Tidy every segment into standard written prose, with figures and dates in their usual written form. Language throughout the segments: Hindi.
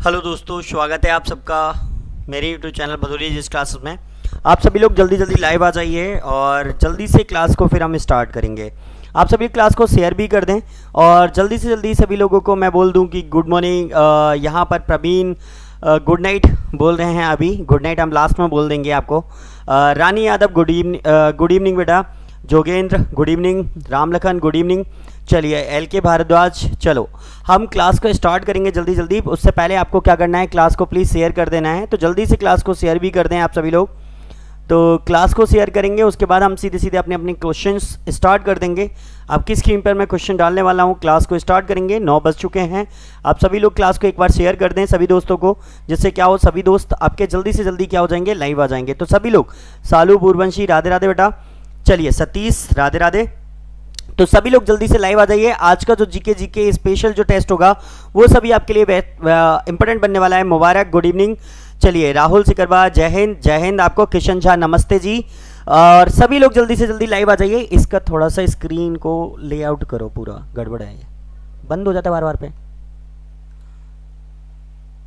हेलो दोस्तों, स्वागत है आप सबका मेरे यूट्यूब चैनल भदौरिया जिस क्लासेस में। आप सभी लोग जल्दी जल्दी लाइव आ जाइए और जल्दी से क्लास को फिर हम स्टार्ट करेंगे। आप सभी क्लास को शेयर भी कर दें और जल्दी से जल्दी सभी लोगों को मैं बोल दूं कि गुड मॉर्निंग। यहाँ पर प्रवीण गुड नाइट बोल रहे हैं, अभी गुड नाइट हम लास्ट में बोल देंगे आपको। रानी यादव गुड इवनिंग बेटा। Jogendra good evening. Ramlakhan good evening. चलिए एल के भारद्वाज, चलो हम क्लास को स्टार्ट करेंगे जल्दी जल्दी। उससे पहले आपको क्या करना है, क्लास को प्लीज़ शेयर कर देना है। तो जल्दी से क्लास को शेयर भी कर दें आप सभी लोग। तो क्लास को शेयर करेंगे, उसके बाद हम सीधे सीधे अपने अपने क्वेश्चंस स्टार्ट कर देंगे। आपकी स्क्रीन पर मैं क्वेश्चन डालने वाला हूँ, क्लास को स्टार्ट करेंगे। 9 बज चुके हैं। आप सभी लोग क्लास को एक बार शेयर कर दें सभी दोस्तों को, जिससे क्या हो सभी दोस्त आपके जल्दी से जल्दी क्या हो जाएंगे, लाइव आ जाएंगे। तो सभी लोग, सालू पूर्वंशी राधे राधे बेटा। चलिए सतीश राधे राधे। तो सभी लोग जल्दी से लाइव आ जाइए। आज का जो जीके स्पेशल जो टेस्ट होगा वो सभी आपके लिए इंपॉर्टेंट बनने वाला है। मुबारक गुड इवनिंग। चलिए राहुल सिकरबा जय हिंद आपको। किशन झा नमस्ते जी। और सभी लोग जल्दी से जल्दी लाइव आ जाइए। इसका थोड़ा सा स्क्रीन को लेआउट करो, पूरा गड़बड़ है, बंद हो जाता है बार बार पे।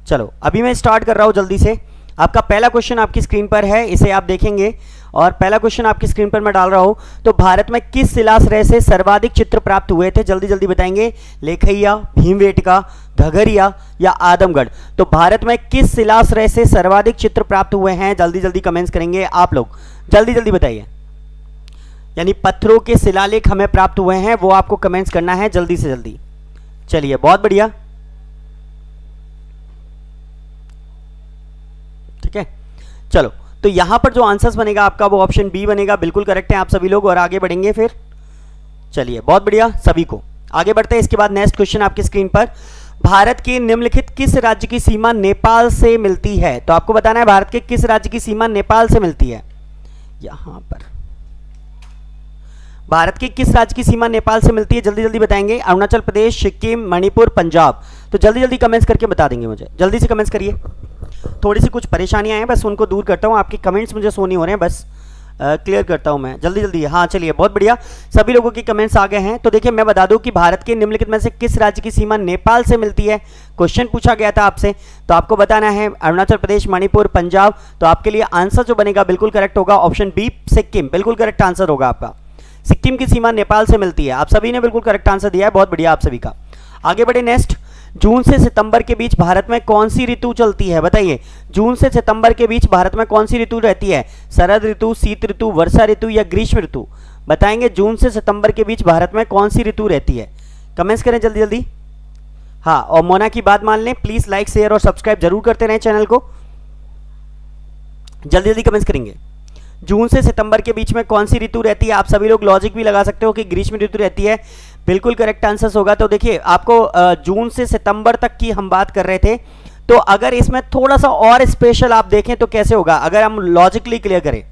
चलो अभी मैं स्टार्ट कर रहा हूं जल्दी से। आपका पहला क्वेश्चन आपकी स्क्रीन पर है, इसे आप देखेंगे। और पहला क्वेश्चन आपकी स्क्रीन पर मैं डाल रहा हूं। तो भारत में किस शिलाश्रय से सर्वाधिक चित्र प्राप्त हुए थे? जल्दी जल्दी बताएंगे। लेखैया, भीमबेटका, घघरिया या आदमगढ़? तो भारत में किस शिलाश्रय से सर्वाधिक चित्र प्राप्त हुए हैं? जल्दी जल्दी कमेंट्स करेंगे आप लोग, जल्दी जल्दी बताइए। यानी पत्थरों के शिलालेख हमें प्राप्त हुए हैं, वो आपको कमेंट्स करना है जल्दी से जल्दी। चलिए बहुत बढ़िया, ठीक है। चलो तो यहां पर जो आंसर्स बनेगा आपका वो ऑप्शन बी बनेगा, बिल्कुल करेक्ट है आप सभी लोग। और आगे बढ़ेंगे फिर। चलिए बहुत बढ़िया सभी को, आगे बढ़ते हैं। इसके बाद नेक्स्ट क्वेश्चन आपकी स्क्रीन पर। भारत के निम्नलिखित किस राज्य की सीमा नेपाल से मिलती है? तो आपको बताना है भारत के किस राज्य की सीमा नेपाल से मिलती है। यहां पर भारत की किस राज्य की सीमा नेपाल से मिलती है? जल्दी जल्दी बताएंगे। अरुणाचल प्रदेश, सिक्किम, मणिपुर, पंजाब? तो जल्दी जल्दी कमेंट्स करके बता देंगे मुझे, जल्दी से कमेंट्स करिए। थोड़ी सी कुछ परेशानियां हैं, बस उनको दूर करता हूं। आपके कमेंट्स मुझे शो नहीं हो रहे हैं, बस क्लियर करता हूं मैं जल्दी जल्दी। हाँ चलिए बहुत बढ़िया, सभी लोगों के कमेंट्स आ गए हैं। तो देखिए मैं बता दूं कि भारत के निम्नलिखित में से किस राज्य की सीमा नेपाल से मिलती है। क्वेश्चन पूछा गया था आपसे, तो आपको बताना है अरुणाचल प्रदेश, मणिपुर, पंजाब। तो आपके लिए आंसर जो बनेगा बिल्कुल करेक्ट होगा, ऑप्शन बी सिक्किम, बिल्कुल करेक्ट आंसर होगा आपका। सिक्किम की सीमा नेपाल से मिलती है। आप सभी ने बिल्कुल करेक्ट आंसर दिया है, बहुत बढ़िया आप सभी का। आगे बढ़े नेक्स्ट। जून से सितंबर के बीच भारत में कौन सी ऋतु चलती है? बताइए, जून से सितंबर के बीच भारत में कौन सी ऋतु रहती है? शरद ऋतु, शीत ऋतु, वर्षा ऋतु या ग्रीष्म ऋतु? बताएंगे जून से सितंबर के बीच भारत में कौन सी ऋतु रहती है? कमेंट्स करें जल्दी जल्दी। हाँ, और मोना की बात मान लें, प्लीज लाइक शेयर और सब्सक्राइब जरूर करते रहें चैनल को। जल्दी जल्दी कमेंट्स करेंगे। जून से सितंबर के बीच में कौन सी ऋतु रहती है? आप सभी लोग लॉजिक भी लगा सकते हो कि ग्रीष्म ऋतु रहती है, बिल्कुल करेक्ट आंसर होगा। तो देखिए आपको जून से सितंबर तक की हम बात कर रहे थे, तो अगर इसमें थोड़ा सा और स्पेशल आप देखें तो कैसे होगा अगर हम लॉजिकली क्लियर करें?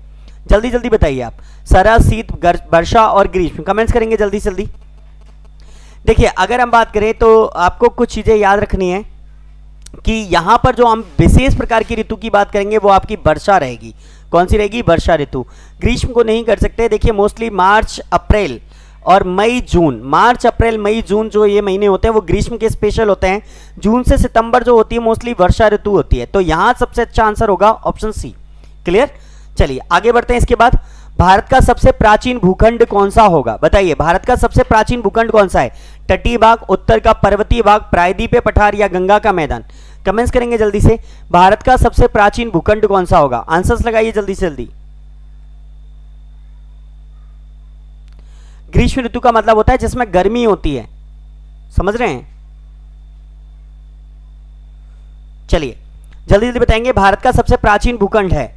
जल्दी जल्दी बताइए आप। शरद, शीत, वर्षा और ग्रीष्म, कमेंट्स करेंगे जल्दी से जल्दी। देखिए अगर हम बात करें तो आपको कुछ चीजें याद रखनी है कि यहां पर जो हम विशेष प्रकार की ऋतु की बात करेंगे वो आपकी वर्षा रहेगी। कौन सी रहेगी? वर्षा ऋतु। ग्रीष्म को नहीं कर सकते। देखिए मोस्टली मार्च, अप्रैल और मई, जून, मार्च, अप्रैल, मई, जून जो ये महीने होते हैं वो ग्रीष्म के स्पेशल होते हैं। जून से सितंबर जो होती है मोस्टली वर्षा ऋतु होती है। तो यहां सबसे अच्छा आंसर होगा ऑप्शन सी। क्लियर? चलिए आगे बढ़ते हैं। इसके बाद भारत का सबसे प्राचीन भूखंड कौन सा होगा? बताइए भारत का सबसे प्राचीन भूखंड कौन सा है? तटीय भाग, उत्तर का पर्वतीय भाग, प्रायद्वीपीय पठार या गंगा का मैदान? कमेंट्स करेंगे जल्दी से। भारत का सबसे प्राचीन भूखंड कौन सा होगा? आंसर्स लगाइए जल्दी से जल्दी। ग्रीष्म ऋतु का मतलब होता है जिसमें गर्मी होती है, समझ रहे हैं? चलिए जल्दी जल्दी बताएंगे। भारत का सबसे प्राचीन भूखंड है,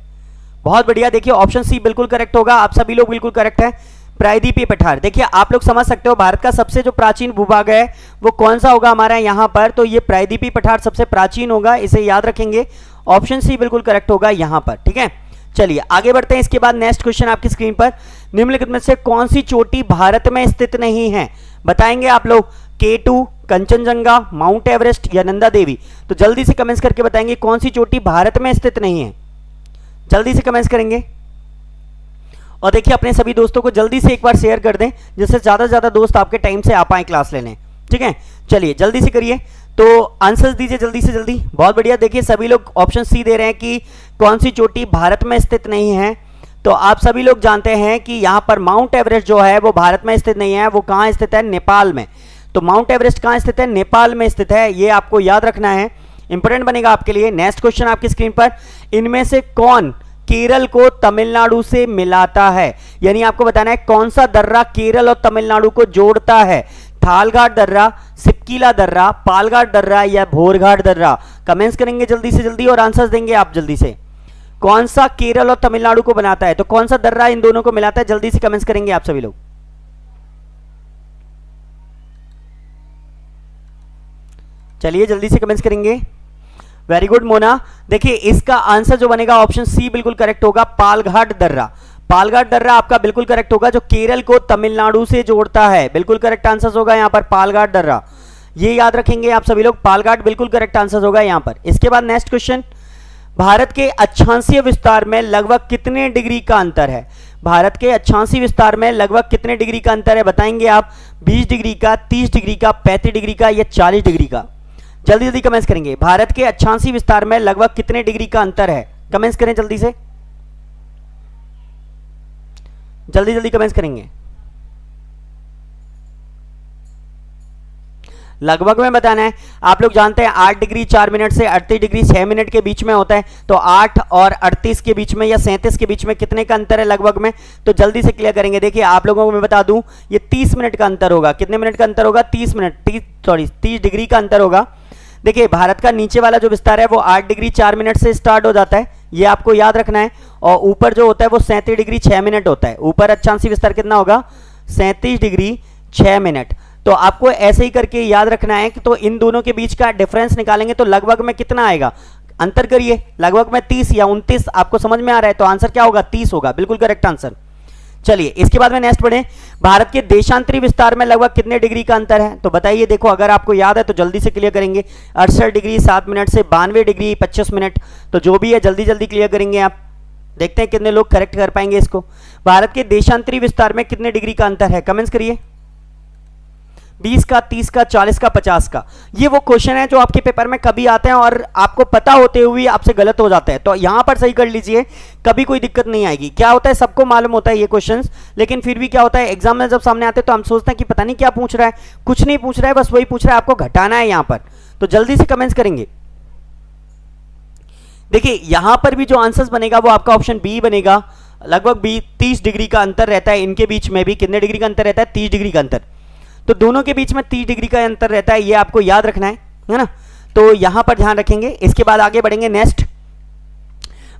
बहुत बढ़िया। देखिए ऑप्शन सी बिल्कुल करेक्ट होगा, आप सभी लोग बिल्कुल करेक्ट है, प्रायद्वीपीय पठार। देखिए आप लोग समझ सकते हो भारत का सबसे जो प्राचीन भूभाग है वो कौन सा होगा हमारा यहां पर? तो ये प्रायद्वीपीय पठार सबसे प्राचीन होगा, इसे याद रखेंगे। ऑप्शन सी बिल्कुल करेक्ट होगा यहां पर, ठीक है। चलिए आगे बढ़ते हैं। इसके बाद नेक्स्ट क्वेश्चन आपकी स्क्रीन पर। निम्नलिखित में से कौन सी चोटी भारत में स्थित नहीं है? बताएंगे आप लोग। K2, कंचनजंगा, माउंट एवरेस्ट या नंदा देवी? तो जल्दी से कमेंट्स करके बताएंगे कौन सी चोटी भारत में स्थित नहीं है। जल्दी से कमेंट्स करेंगे। और देखिए अपने सभी दोस्तों को जल्दी से एक बार शेयर कर दें, जिससे ज्यादा से ज्यादा दोस्त आपके टाइम से आ पाए क्लास लेने, ठीक है। चलिए जल्दी से करिए। तो आंसर्स दीजिए जल्दी से जल्दी। बहुत बढ़िया, देखिए सभी लोग ऑप्शन सी दे रहे हैं कि कौन सी चोटी भारत में स्थित नहीं है। तो आप सभी लोग जानते हैं कि यहाँ पर माउंट एवरेस्ट जो है वो भारत में स्थित नहीं है, वो कहाँ स्थित है, नेपाल में। तो माउंट एवरेस्ट कहाँ स्थित है, नेपाल में स्थित है, ये आपको याद रखना है, इंपॉर्टेंट बनेगा आपके लिए। नेक्स्ट क्वेश्चन आपकी स्क्रीन पर, इनमें से कौन केरल को तमिलनाडु से मिलाता है, यानी आपको बताना है कौन सा दर्रा केरल और तमिलनाडु को जोड़ता है। थालघाट दर्रा, सिपकीला दर्रा, पालघाट दर्रा या भोरघाट दर्रा। कमेंट्स करेंगे जल्दी से जल्दी और आंसर्स देंगे आप जल्दी से। कौन सा केरल और तमिलनाडु को बनाता है, तो कौन सा दर्रा इन दोनों को मिलाता है, जल्दी से कमेंट्स करेंगे आप सभी लोग। चलिए जल्दी से कमेंट्स करेंगे। Very good Mona. देखिए इसका आंसर जो बनेगा ऑप्शन सी बिल्कुल करेक्ट होगा, पालघाट दर्रा। पालघाट दर्रा आपका बिल्कुल करेक्ट होगा, जो केरल को तमिलनाडु से जोड़ता है। बिल्कुल करेक्ट आंसर होगा यहां पर पालघाट दर्रा, ये याद रखेंगे आप सभी लोग, पालघाट बिल्कुल करेक्ट आंसर होगा यहां पर। इसके बाद नेक्स्ट क्वेश्चन, भारत के अक्षांशीय विस्तार में लगभग कितने डिग्री का अंतर है। भारत के अक्षांशीय विस्तार में लगभग कितने डिग्री का अंतर है, बताएंगे आप। 20 डिग्री का, 30 डिग्री का, 35 डिग्री का या 40 डिग्री का। जल्दी जल्दी कमेंट्स करेंगे। भारत के अक्षांशीय विस्तार में लगभग कितने डिग्री का अंतर है, कमेंट्स करें जल्दी से, जल्दी जल्दी कमेंट्स करेंगे। लगभग में बताना है। आप लोग जानते हैं 8 डिग्री 4 मिनट से 38 डिग्री 6 मिनट के बीच में होता है, तो 8 और 38 के बीच में या 37 के बीच में कितने का अंतर है लगभग में, तो जल्दी से क्लियर करेंगे। देखिए आप लोगों को मैं बता दूं, ये 30 मिनट का अंतर होगा। कितने मिनट का अंतर होगा, 30 डिग्री का अंतर होगा। देखिए भारत का नीचे वाला जो विस्तार है वो 8 डिग्री 4 मिनट से स्टार्ट हो जाता है, ये आपको याद रखना है, और ऊपर जो होता है वो 37 डिग्री 6 मिनट होता है। ऊपर अक्षांशीय विस्तार कितना होगा, 37 डिग्री 6 मिनट। तो आपको ऐसे ही करके याद रखना है कि तो इन दोनों के बीच का डिफरेंस निकालेंगे तो लगभग में कितना आएगा, अंतर करिए, लगभग में 30 या 29 आपको समझ में आ रहा है, तो आंसर क्या होगा, 30 होगा, बिल्कुल करेक्ट आंसर। चलिए इसके बाद में नेक्स्ट पढ़ें, भारत के देशांतरी विस्तार में लगभग कितने डिग्री का अंतर है, तो बताइए। देखो अगर आपको याद है तो जल्दी से क्लियर करेंगे। 68 डिग्री 7 मिनट से 92 डिग्री 25 मिनट, तो जो भी है जल्दी जल्दी क्लियर करेंगे आप। देखते हैं कितने लोग करेक्ट कर पाएंगे इसको। भारत के देशांतरी विस्तार में कितने डिग्री का अंतर है, कमेंट्स करिए। 20 का, 30 का, 40 का, 50 का। ये वो क्वेश्चन है जो आपके पेपर में कभी आते हैं और आपको पता होते हुए आपसे गलत हो जाता है, तो यहां पर सही कर लीजिए, कभी कोई दिक्कत नहीं आएगी। क्या होता है, सबको मालूम होता है ये क्वेश्चंस, लेकिन फिर भी क्या होता है एग्जाम में जब सामने आते हैं तो हम सोचते हैं कि पता नहीं क्या पूछ रहा है, कुछ नहीं पूछ रहा है, बस वही पूछ रहा है, आपको घटाना है यहां पर। तो जल्दी से कमेंट्स करेंगे। देखिए यहां पर भी जो आंसर बनेगा वो आपका ऑप्शन बी बनेगा। लगभग 30 डिग्री का अंतर रहता है, इनके बीच में भी कितने डिग्री का अंतर रहता है, 30 डिग्री का अंतर। तो दोनों के बीच में 30 डिग्री का अंतर रहता है, ये आपको याद रखना है ना, तो यहां पर ध्यान रखेंगे। इसके बाद आगे बढ़ेंगे। नेक्स्ट,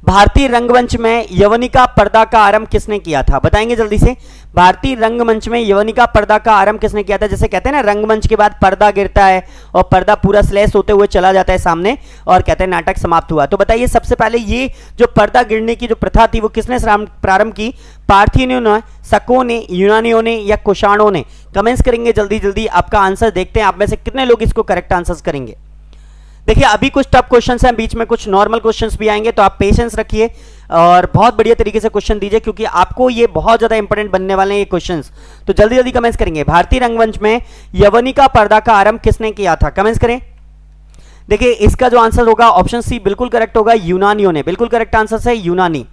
भारतीय रंगमंच में यवनिका पर्दा का आरंभ किसने किया था, बताएंगे जल्दी से। भारतीय रंगमंच में यवनिका पर्दा का आरंभ किसने किया था, जैसे कहते हैं ना रंगमंच के बाद पर्दा गिरता है और पर्दा पूरा स्लैश होते हुए चला जाता है सामने और कहते हैं नाटक समाप्त हुआ। तो बताइए सबसे पहले ये जो पर्दा गिरने की जो प्रथा थी वो किसने प्रारंभ की, पार्थियों ने, शकों ने, यूनानियों ने या कुषाणों ने। कमेंट्स करेंगे जल्दी जल्दी, आपका आंसर देखते हैं आप में से कितने लोग इसको करेक्ट आंसर करेंगे। देखिए अभी कुछ टफ क्वेश्चंस हैं, बीच में कुछ नॉर्मल क्वेश्चंस भी आएंगे, तो आप पेशेंस रखिए और बहुत बढ़िया तरीके से क्वेश्चन दीजिए, क्योंकि आपको ये बहुत ज्यादा इंपॉर्टेंट बनने वाले हैं ये क्वेश्चंस। तो जल्दी जल्दी कमेंट्स करेंगे। भारतीय रंगमंच में यवनिका पर्दा का आरंभ किसने किया था, कमेंट्स करें। देखिए इसका जो आंसर होगा ऑप्शन सी बिल्कुल करेक्ट होगा, यूनानियों ने। बिल्कुल करेक्ट आंसर है यूनानी,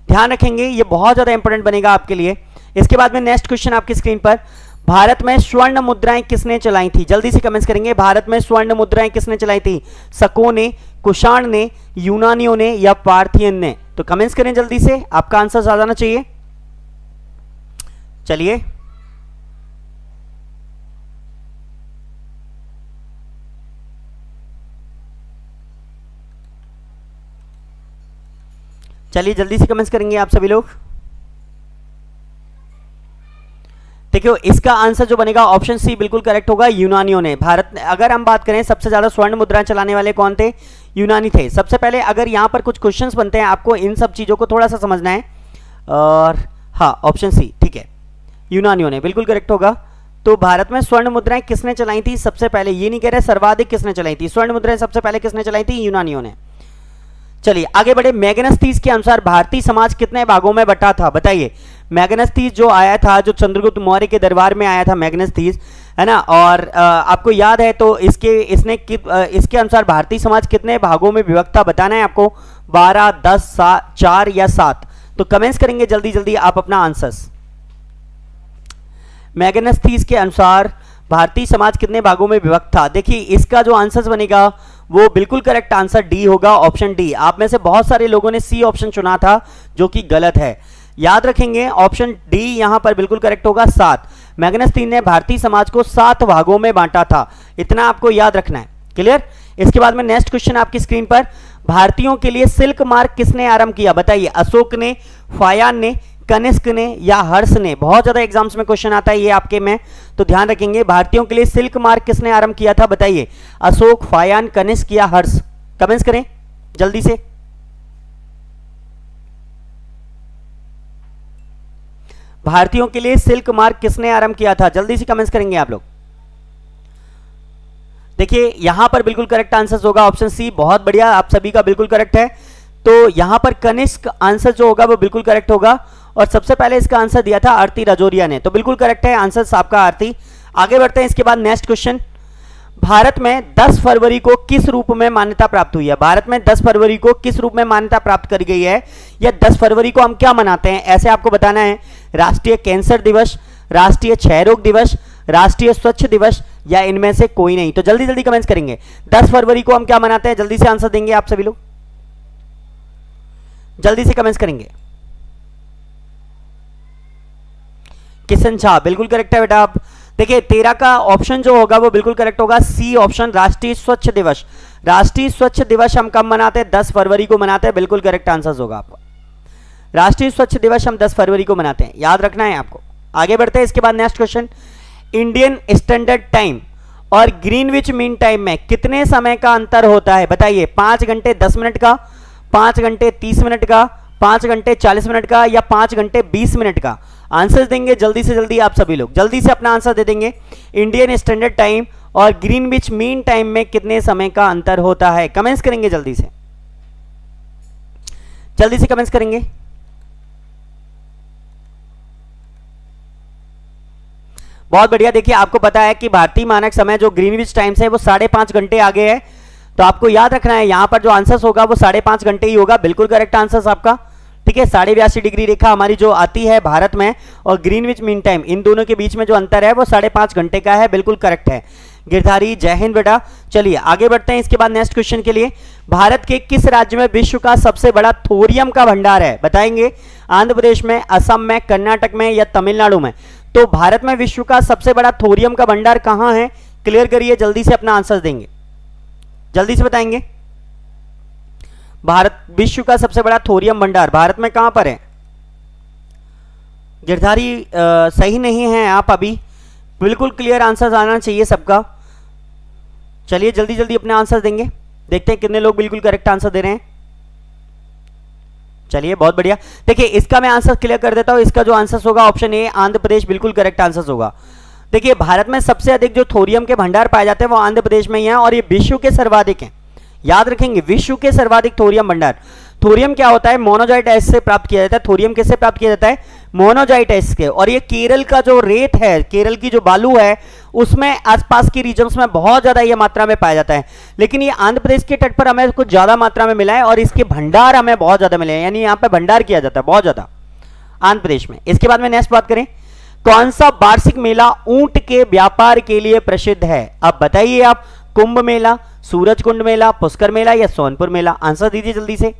ध्यान रखेंगे, ये बहुत ज्यादा इंपॉर्टेंट बनेगा आपके लिए। इसके बाद में नेक्स्ट क्वेश्चन आपकी स्क्रीन पर, भारत में स्वर्ण मुद्राएं किसने चलाई थी, जल्दी से कमेंट्स करेंगे। भारत में स्वर्ण मुद्राएं किसने चलाई थी, शकों ने, कुषाण ने, यूनानियों ने या पार्थियन ने। तो कमेंट्स करें जल्दी से, आपका आंसर आ जाना चाहिए। चलिए चलिए जल्दी से कमेंट्स करेंगे आप सभी लोग। देखिए इसका आंसर जो बनेगा ऑप्शन सी बिल्कुल करेक्ट होगा, यूनानियों ने। भारत, अगर हम बात करें सबसे ज्यादा स्वर्ण मुद्राएं चलाने वाले कौन थे, यूनानी थे। सबसे पहले अगर यहां पर कुछ क्वेश्चंस बनते हैं, आपको इन सब चीजों को थोड़ा सा समझना है। और हाँ ऑप्शन सी ठीक है, यूनानियों ने बिल्कुल करेक्ट होगा। तो भारत में स्वर्ण मुद्राएं किसने चलाई थी सबसे पहले, ये नहीं कह रहे सर्वाधिक किसने चलाई थी, स्वर्ण मुद्राएं सबसे पहले किसने चलाई थी, यूनानियों ने। चलिए आगे बढ़े। मैग्नेस के अनुसार भारतीय समाज कितने भागों में बटा था, बताइए। मैग्नेस जो आया था, जो चंद्रगुप्त मौर्य के दरबार में आया था मैग्नेस, है ना। और आपको याद है तो इसके अनुसार भारतीय समाज कितने भागों में विभक्त था, बताना है आपको, 12, 10, 4 या 7। तो कमेंट्स करेंगे जल्दी जल्दी आप अपना आंसर्स। मैग्नस्थीस के अनुसार भारतीय समाज कितने भागों में विभक्त था। देखिए इसका जो आंसर बनेगा वो बिल्कुल करेक्ट आंसर डी होगा, ऑप्शन डी। आप में से बहुत सारे लोगों ने सी ऑप्शन चुना था जो कि गलत है, याद रखेंगे ऑप्शन डी यहां पर बिल्कुल करेक्ट होगा 7। मैग्नस्थीन ने भारतीय समाज को 7 भागों में बांटा था, इतना आपको याद रखना है, क्लियर। इसके बाद में नेक्स्ट क्वेश्चन आपकी स्क्रीन पर, भारतीयों के लिए सिल्क मार्ग किसने आरंभ किया, बताइए। अशोक ने, फायान ने, कनिष्क ने या हर्ष ने। बहुत ज्यादा एग्जाम्स में क्वेश्चन आता है ये आपके में, तो ध्यान रखेंगे। भारतीयों के लिए सिल्क मार्ग किसने आरंभ किया था, बताइए। अशोक, फायान, कनिष्क या हर्ष। कमेंट्स करें जल्दी से। भारतीयों के लिए सिल्क मार्ग किसने आरंभ किया था, जल्दी से कमेंट्स करेंगे आप लोग। देखिए यहां पर बिल्कुल करेक्ट आंसर होगा ऑप्शन सी, बहुत बढ़िया, आप सभी का बिल्कुल करेक्ट है। तो यहां पर कनिष्क आंसर जो होगा वो बिल्कुल करेक्ट होगा, और सबसे पहले इसका आंसर दिया था आरती राजौरिया ने, तो बिल्कुल करेक्ट है आंसर आपका आरती। आगे बढ़ते हैं। इसके बाद नेक्स्ट क्वेश्चन, भारत में 10 फरवरी को किस रूप में मान्यता प्राप्त हुई है। भारत में 10 फरवरी को किस रूप में मान्यता प्राप्त करी गई है, या 10 फरवरी को हम क्या मनाते हैं, ऐसे आपको बताना है। राष्ट्रीय कैंसर दिवस, राष्ट्रीय क्षय रोग दिवस, राष्ट्रीय स्वच्छ दिवस, या इनमें से कोई नहीं। तो जल्दी जल्दी कमेंट्स करेंगे। 10 फरवरी को हम क्या मनाते हैं, जल्दी से आंसर देंगे आप सभी लोग, जल्दी से कमेंट्स करेंगे। किशन झा बिल्कुल करेक्ट है बेटा। आप देखिए 13 का ऑप्शन जो होगा वो बिल्कुल करेक्ट होगा, सी ऑप्शन, राष्ट्रीय स्वच्छ दिवस। राष्ट्रीय स्वच्छ दिवस हम कब मनाते हैं, 10 फरवरी को मनाते हैं, बिल्कुल करेक्ट आंसर होगा आपका। राष्ट्रीय स्वच्छ दिवस हम 10 फरवरी को मनाते हैं, याद रखना है आपको। आगे बढ़ते हैं। इसके बाद next question, Indian standard time और ग्रीनविच मीन टाइम में कितने समय का अंतर होता है, बताइए। 5 घंटे 10 मिनट का, 5 घंटे 30 मिनट का, 5 घंटे 40 मिनट का, या 5 घंटे 20 मिनट का। आंसर देंगे जल्दी से जल्दी आप सभी लोग, जल्दी से अपना आंसर दे देंगे। इंडियन स्टैंडर्ड टाइम और ग्रीनविच मीन टाइम में कितने समय का अंतर होता है, कमेंट्स करेंगे जल्दी से, जल्दी से कमेंट्स करेंगे। बहुत बढ़िया। देखिए आपको पता है कि भारतीय मानक समय जो ग्रीनविच टाइम से है वो 5.5 घंटे आगे है, तो आपको याद रखना है यहां पर जो आंसर होगा वो 5.5 घंटे ही होगा, बिल्कुल करेक्ट आंसर आपका, ठीक है। 82.5 डिग्री रेखा हमारी जो आती है भारत में और ग्रीनविच मीन टाइम, इन दोनों के बीच में जो अंतर है वो 5.5 घंटे का है, बिल्कुल करेक्ट है। गिरधारी जय हिंद बेटा। चलिए आगे बढ़ते हैं। इसके बाद नेक्स्ट क्वेश्चन के लिए, भारत के किस राज्य में विश्व का सबसे बड़ा थोरियम का भंडार है, बताएंगे। आंध्र प्रदेश में, असम में, कर्नाटक में या तमिलनाडु में। तो भारत में विश्व का सबसे बड़ा थोरियम का भंडार कहां है, क्लियर करिए, जल्दी से अपना आंसर देंगे, जल्दी से बताएंगे। भारत विश्व का सबसे बड़ा थोरियम भंडार भारत में कहां पर है। गिरधारी सही नहीं है आप अभी, बिल्कुल क्लियर आंसर आना चाहिए सबका। चलिए जल्दी जल्दी अपने आंसर देंगे, देखते हैं कितने लोग बिल्कुल करेक्ट आंसर दे रहे हैं। चलिए बहुत बढ़िया। देखिए इसका मैं आंसर क्लियर कर देता हूं, इसका जो आंसर होगा ऑप्शन ए, आंध्र प्रदेश, बिल्कुल करेक्ट आंसर होगा। देखिए भारत में सबसे अधिक जो थोरियम के भंडार पाए जाते हैं वो आंध्र प्रदेश में ही है, और ये विश्व के सर्वाधिक हैं, याद रखेंगे, विश्व के सर्वाधिक थोरियम भंडार। थोरियम क्या होता है, मोनोजाइट एसिड से प्राप्त किया जाता है। थोरियम किससे प्राप्त किया जाता है, मोनोजाइट एसिड के, और ये केरल का जो रेत है, केरल की जो बालू है उसमें आसपास की रीजन्स में बहुत ज्यादा ये मात्रा में पाया जाता है, लेकिन ये आंध्र प्रदेश के तट पर हमें कुछ ज्यादा मात्रा में मिला है, और इसके भंडार हमें बहुत ज्यादा मिले हैं, यानी यहाँ पे भंडार किया जाता है बहुत ज्यादा आंध्र प्रदेश में। इसके बाद में नेक्स्ट बात करें, कौन सा वार्षिक मेला ऊंट के व्यापार के लिए प्रसिद्ध है, अब बताइए आप। कुंभ मेला, सूरज कुंड मेला, पुष्कर मेला या सोनपुर मेला, आंसर दीजिए जल्दी से।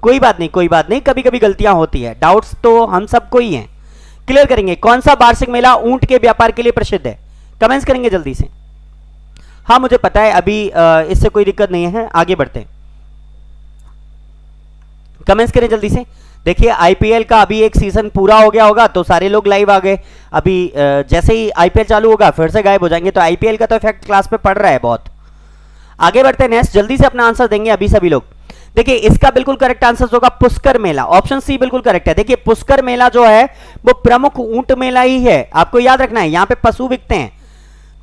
कोई बात नहीं, कोई बात नहीं, कभी कभी गलतियां होती है, डाउट्स तो हम सबको ही हैं, क्लियर करेंगे। कौन सा वार्षिक मेला ऊंट के व्यापार के लिए प्रसिद्ध है, कमेंट्स करेंगे जल्दी से। हाँ मुझे पता है, अभी इससे कोई दिक्कत नहीं है, आगे बढ़ते हैं, कमेंट्स करें जल्दी से। देखिए आईपीएल का अभी एक सीजन पूरा हो गया होगा तो सारे लोग लाइव आ गए, अभी जैसे ही आईपीएल चालू होगा फिर से गायब हो जाएंगे, तो आईपीएल का तो इफेक्ट क्लास पे पड़ रहा है बहुत। आगे बढ़ते हैं नेक्स्ट, जल्दी से अपना आंसर देंगे अभी सभी लोग। देखिए इसका बिल्कुल करेक्ट आंसर होगा पुष्कर मेला, ऑप्शन सी बिल्कुल करेक्ट है। देखिए पुष्कर मेला जो है वो प्रमुख ऊंट मेला ही है, आपको याद रखना है, यहाँ पे पशु बिकते हैं,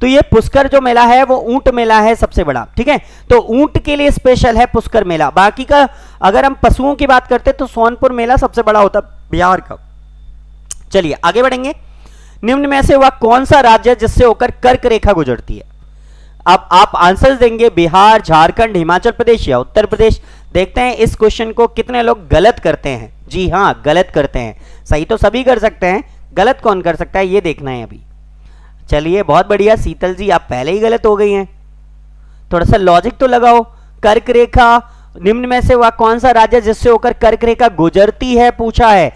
तो ये पुष्कर जो मेला है वो ऊंट मेला है सबसे बड़ा, ठीक है। तो ऊंट के लिए स्पेशल है पुष्कर मेला, बाकी का अगर हम पशुओं की बात करते तो सोनपुर मेला सबसे बड़ा होता बिहार का। चलिए आगे बढ़ेंगे। निम्न में से वह कौन सा राज्य है जिससे होकर कर्क रेखा गुजरती है? अब आप आंसर्स देंगे बिहार, झारखंड, हिमाचल प्रदेश या उत्तर प्रदेश। देखते हैं इस क्वेश्चन को कितने लोग गलत करते हैं। जी हाँ, गलत करते हैं। सही तो सभी कर सकते हैं, गलत कौन कर सकता है ये देखना है अभी। चलिए बहुत बढ़िया, शीतल जी आप पहले ही गलत हो गई हैं। थोड़ा सा लॉजिक तो लगाओ। कर्क रेखा, निम्न में से वह कौन सा राज्य जिससे होकर कर्क रेखा गुजरती है पूछा है,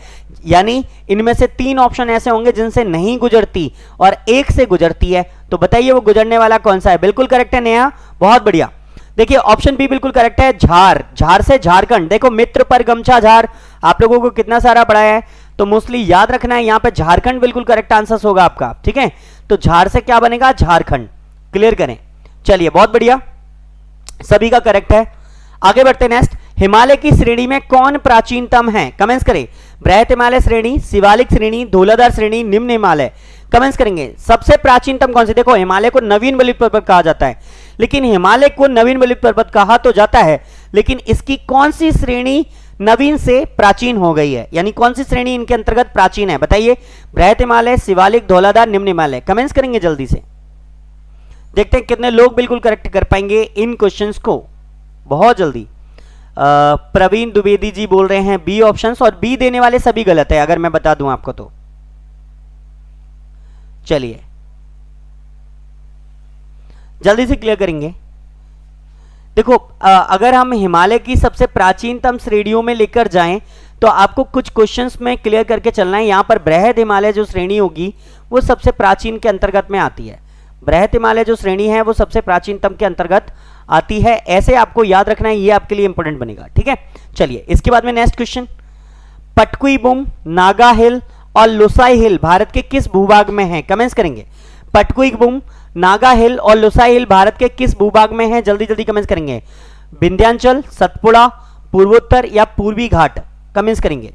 यानी इनमें से 3 ऑप्शन ऐसे होंगे जिनसे नहीं गुजरती और एक से गुजरती है। तो बताइए वो गुजरने वाला कौन सा है? बिल्कुल करेक्ट है नेहा, बहुत बढ़िया। देखिए ऑप्शन बी बिल्कुल करेक्ट है, झार। झार से झारखंड। देखो मित्र पर गमछा झार आप लोगों को कितना सारा पढ़ाया है, तो मोस्टली याद रखना है यहाँ पे झारखंड बिल्कुल करेक्ट आंसर होगा आपका। ठीक है, तो झार से क्या बनेगा? झारखंड। क्लियर करें। चलिए बहुत बढ़िया, सभी का करेक्ट है। आगे बढ़ते नेक्स्ट। हिमालय की श्रेणी में कौन प्राचीनतम है? कमेंट्स करें। बृहत हिमालय श्रेणी, शिवालिक श्रेणी, धौलाधार श्रेणी, निम्न हिमालय। कमेंट्स करेंगे सबसे प्राचीनतम कौन सी। देखो हिमालय को नवीन बलित पर्वत कहा जाता है, लेकिन हिमालय को नवीन बलित पर्वत कहा तो जाता है, लेकिन इसकी कौन सी श्रेणी नवीन से प्राचीन हो गई है, यानी कौन सी श्रेणी इनके अंतर्गत प्राचीन है? बताइए। बृहत हिमालय, शिवालिक, धौलाधार, निम्न हिमालय। कमेंट्स करेंगे जल्दी से। देखते हैं कितने लोग बिल्कुल करेक्ट कर पाएंगे इन क्वेश्चंस को, बहुत जल्दी। प्रवीण द्विवेदी जी बोल रहे हैं बी ऑप्शंस, और बी देने वाले सभी गलत है अगर मैं बता दूं आपको तो। चलिए जल्दी से क्लियर करेंगे। देखो अगर हम हिमालय की सबसे प्राचीनतम श्रेणियों में लेकर जाएं तो आपको कुछ क्वेश्चंस में क्लियर करके चलना है। यहां पर बृहद हिमालय जो श्रेणी होगी वो सबसे प्राचीन के अंतर्गत में आती है। बृहद हिमालय जो श्रेणी है वो सबसे प्राचीनतम के अंतर्गत आती है, ऐसे आपको याद रखना है, ये आपके लिए इंपॉर्टेंट बनेगा। ठीक है, चलिए इसके बाद में नेक्स्ट क्वेश्चन। पटकुईबुम, नागा हिल और लोसाई हिल भारत के किस भूभाग में है? कमेंट्स करेंगे। पटकुईबुम, नागा हिल और लोसाई हिल भारत के किस भूभाग में है? जल्दी जल्दी कमेंट्स करेंगे। विंध्याचल, सतपुड़ा, पूर्वोत्तर या पूर्वी घाट? कमेंट्स करेंगे।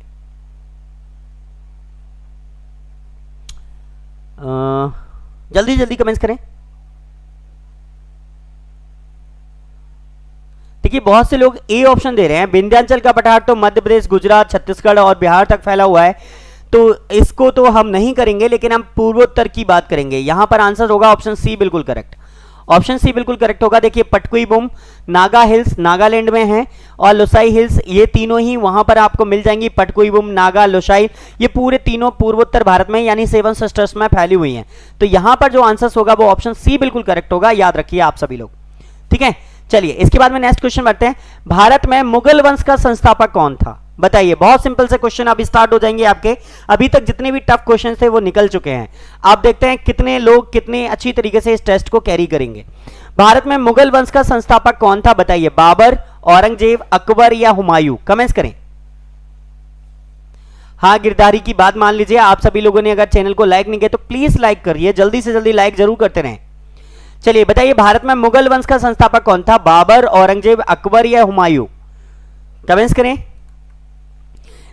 जल्दी जल्दी कमेंट्स करें। देखिए बहुत से लोग ए ऑप्शन दे रहे हैं। विंध्याचल का पठार तो मध्य प्रदेश, गुजरात, छत्तीसगढ़ और बिहार तक फैला हुआ है, तो इसको तो हम नहीं करेंगे, लेकिन हम पूर्वोत्तर की बात करेंगे। यहां पर आंसर होगा ऑप्शन सी बिल्कुल करेक्ट। ऑप्शन सी बिल्कुल करेक्ट होगा। देखिए पटकुईबुम, नागा हिल्स नागालैंड में है, और लोसाई हिल्स, ये तीनों ही वहां पर आपको मिल जाएंगी। पटकुईबुम, नागा, लोसाई, ये पूरे तीनों पूर्वोत्तर भारत में यानी 7 सिस्टर्स में फैली हुई हैं। तो यहां पर जो आंसर होगा वो ऑप्शन सी बिल्कुल करेक्ट होगा, याद रखिए आप सभी लोग। ठीक है, चलिए इसके बाद में नेक्स्ट क्वेश्चन बढ़ते हैं। भारत में मुगल वंश का संस्थापक कौन था? बताइए। बहुत सिंपल से क्वेश्चन अब स्टार्ट हो जाएंगे आपके। अभी तक जितने भी टफ क्वेश्चन थे वो निकल चुके हैं। आप देखते हैं कितने लोग कितने अच्छी तरीके से इस टेस्ट को कैरी करेंगे। भारत में मुगल वंश का संस्थापक कौन था? बताइए। बाबर, औरंगजेब, अकबर या हुमायूं? कमेंट्स करें। हाँ गिरधारी की बात मान लीजिए। आप सभी लोगों ने अगर चैनल को लाइक नहीं किया तो प्लीज लाइक करिए, जल्दी से जल्दी लाइक जरूर करते रहें। चलिए बताइए भारत में मुगल वंश का संस्थापक कौन था? बाबर, औरंगजेब, अकबर या हुमायूं? कमेंट्स करें।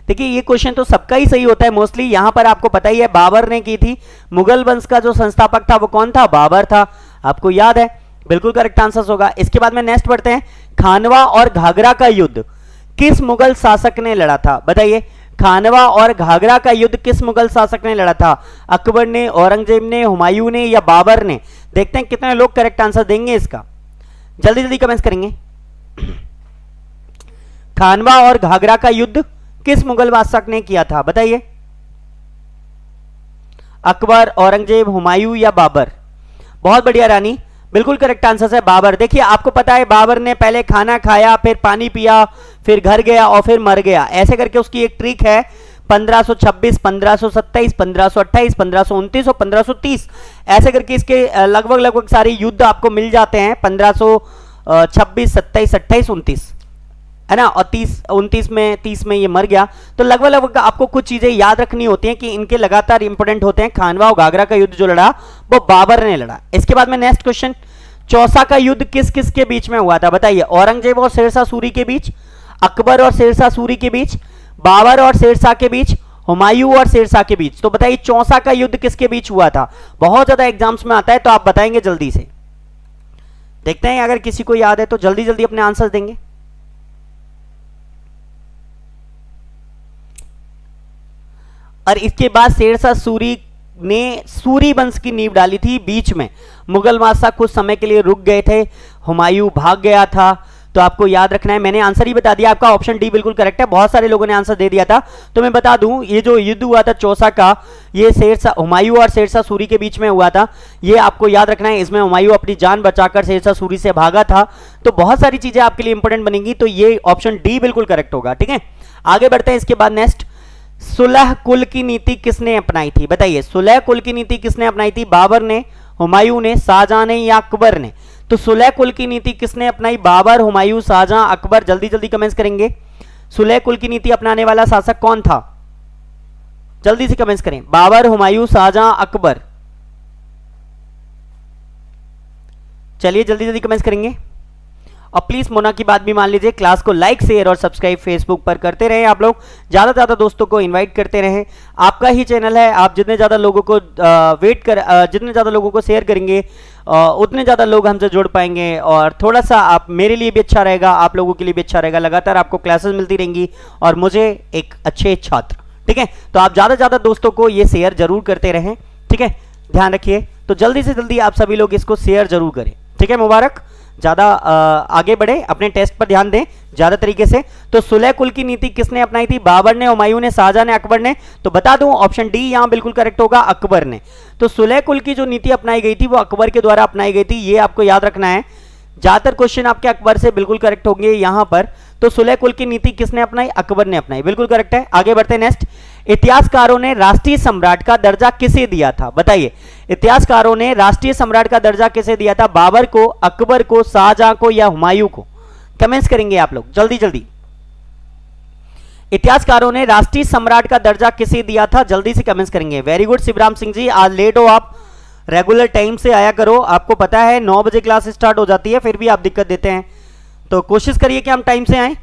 देखिए ये क्वेश्चन तो सबका ही सही होता है मोस्टली। यहां पर आपको पता ही है बाबर ने की थी। मुगल वंश का जो संस्थापक था वो कौन था? बाबर था। आपको याद है, बिल्कुल करेक्ट आंसर होगा। इसके बाद में नेक्स्ट बढ़ते हैं। खानवा और घाघरा का युद्ध किस मुगल शासक ने लड़ा था? बताइए। खानवा और घाघरा का युद्ध किस मुगल शासक ने लड़ा था? अकबर ने, औरंगजेब ने, हुमायूं ने या बाबर ने? देखते हैं कितने लोग करेक्ट आंसर देंगे इसका, जल्दी जल्दी कमेंट्स करेंगे। खानवा और घाघरा का युद्ध किस मुगल शासक ने किया था? बताइए। अकबर, औरंगजेब, हुमायूं या बाबर? बहुत बढ़िया रानी, बिल्कुल करेक्ट आंसर है बाबर। देखिए आपको पता है बाबर ने पहले खाना खाया, फिर पानी पिया, फिर घर गया और फिर मर गया। ऐसे करके उसकी एक ट्रिक है। 1526, 1527, 1528, 1529 और 1530 ऐसे करके इसके लगभग सारे युद्ध आपको मिल जाते हैं। 1526, 27, 28, 29 है ना, और 30 में ये मर गया। तो लगभग आपको कुछ चीजें याद रखनी होती हैं कि इनके लगातार इंपोर्टेंट होते हैं। खानवा और घाघरा का युद्ध जो लड़ा वो बाबर ने लड़ा। इसके बाद में नेक्स्ट क्वेश्चन। चौसा का युद्ध किस किस के बीच में हुआ था? बताइए। औरंगजेब और शेरशाह सूरी के बीच, अकबर और शेरशाह सूरी के बीच, बाबर और शेरशाह के बीच, हुमायूं और शेरशाह के बीच? तो बताइए चौसा का युद्ध किसके बीच हुआ था? बहुत ज्यादा एग्जाम्स में आता है, तो आप बताएंगे जल्दी से। देखते हैं अगर किसी को याद है तो जल्दी जल्दी अपने आंसर देंगे। और इसके बाद शेरशाह सूरी ने सूरी वंश की नींव डाली थी बीच में? मुगल बादशाह कुछ समय के लिए रुक गए थे, हुमायूं भाग गया था, तो आपको याद रखना है। मैंने आंसर ही बता दिया, आपका ऑप्शन डी बिल्कुल करेक्ट है। बहुत सारे लोगों ने आंसर दे दिया था, तो मैं बता दूं ये जो युद्ध हुआ था चौसा का, ये शेरशाह हुमायूं और शेरशाह सूरी के बीच में हुआ था। ये आपको याद रखना है। इसमें हुमायूं अपनी जान बचाकर शेरशाह सूरी से भागा था। तो बहुत सारी चीजें आपके लिए इंपॉर्टेंट बनेंगी, तो ये ऑप्शन डी बिल्कुल करेक्ट होगा। ठीक है, आगे बढ़ते हैं। इसके बाद नेक्स्ट, सुलह कुल की नीति किसने अपनाई थी? बताइए, सुलह कुल की नीति किसने अपनाई थी? बाबर ने, हुमायूं ने, शाहजहां ने या अकबर ने? तो सुलह कुल की नीति किसने अपनाई? बाबर, हुमायूं, शाहजहां, अकबर? जल्दी जल्दी कमेंट्स करेंगे। सुलह कुल की नीति अपनाने वाला शासक कौन था? जल्दी से कमेंट्स करें। बाबर, हुमायूं, शाहजहां, अकबर? चलिए जल्दी जल्दी कमेंट्स करेंगे। और प्लीज मोना की बात भी मान लीजिए, क्लास को लाइक शेयर और सब्सक्राइब फेसबुक पर करते रहें। आप लोग ज्यादा से ज्यादा दोस्तों को इनवाइट करते रहें। आपका ही चैनल है, आप जितने ज्यादा लोगों को जितने ज्यादा लोगों को शेयर करेंगे उतने ज्यादा लोग हमसे जुड़ पाएंगे, और थोड़ा सा आप मेरे लिए भी अच्छा रहेगा, आप लोगों के लिए भी अच्छा रहेगा। लगातार आपको क्लासेस मिलती रहेंगी और मुझे एक अच्छे छात्र। ठीक है, तो आप ज्यादा से ज्यादा दोस्तों को ये शेयर जरूर करते रहें। ठीक है, ध्यान रखिए। तो जल्दी से जल्दी आप सभी लोग इसको शेयर जरूर करें। ठीक है, मुबारक। ज्यादा आगे बढ़े, अपने टेस्ट पर ध्यान दें ज्यादा तरीके से। तो सुलह कुल की नीति किसने अपनाई थी? बाबर ने, हुमायूं ने, शाहजहां ने, अकबर ने? तो बता दूं ऑप्शन डी यहां बिल्कुल करेक्ट होगा, अकबर ने। तो सुलह कुल की जो नीति अपनाई गई थी वो अकबर के द्वारा अपनाई गई थी, ये आपको याद रखना है। ज्यादातर क्वेश्चन आपके अकबर से बिल्कुल करेक्ट होंगे यहां पर। तो सुलह कुल की नीति किसने अपनाई? अकबर ने अपनाई, बिल्कुल करेक्ट है। आगे बढ़ते हैं नेक्स्ट, इतिहासकारों ने राष्ट्रीय सम्राट का दर्जा किसे दिया था? बताइए, इतिहासकारों ने राष्ट्रीय सम्राट का दर्जा किसे दिया था? बाबर को, अकबर को, शाहजहां को या हुमायूं को? कमेंट्स करेंगे आप लोग जल्दी जल्दी। इतिहासकारों ने राष्ट्रीय सम्राट का दर्जा किसे दिया था? जल्दी से कमेंट्स करेंगे। वेरी गुड शिवराम सिंह जी, आज लेट हो आप, रेगुलर टाइम से आया करो। आपको पता है 9 बजे क्लास स्टार्ट हो जाती है, फिर भी आप दिक्कत देते हैं, तो कोशिश करिए कि हम टाइम से आए।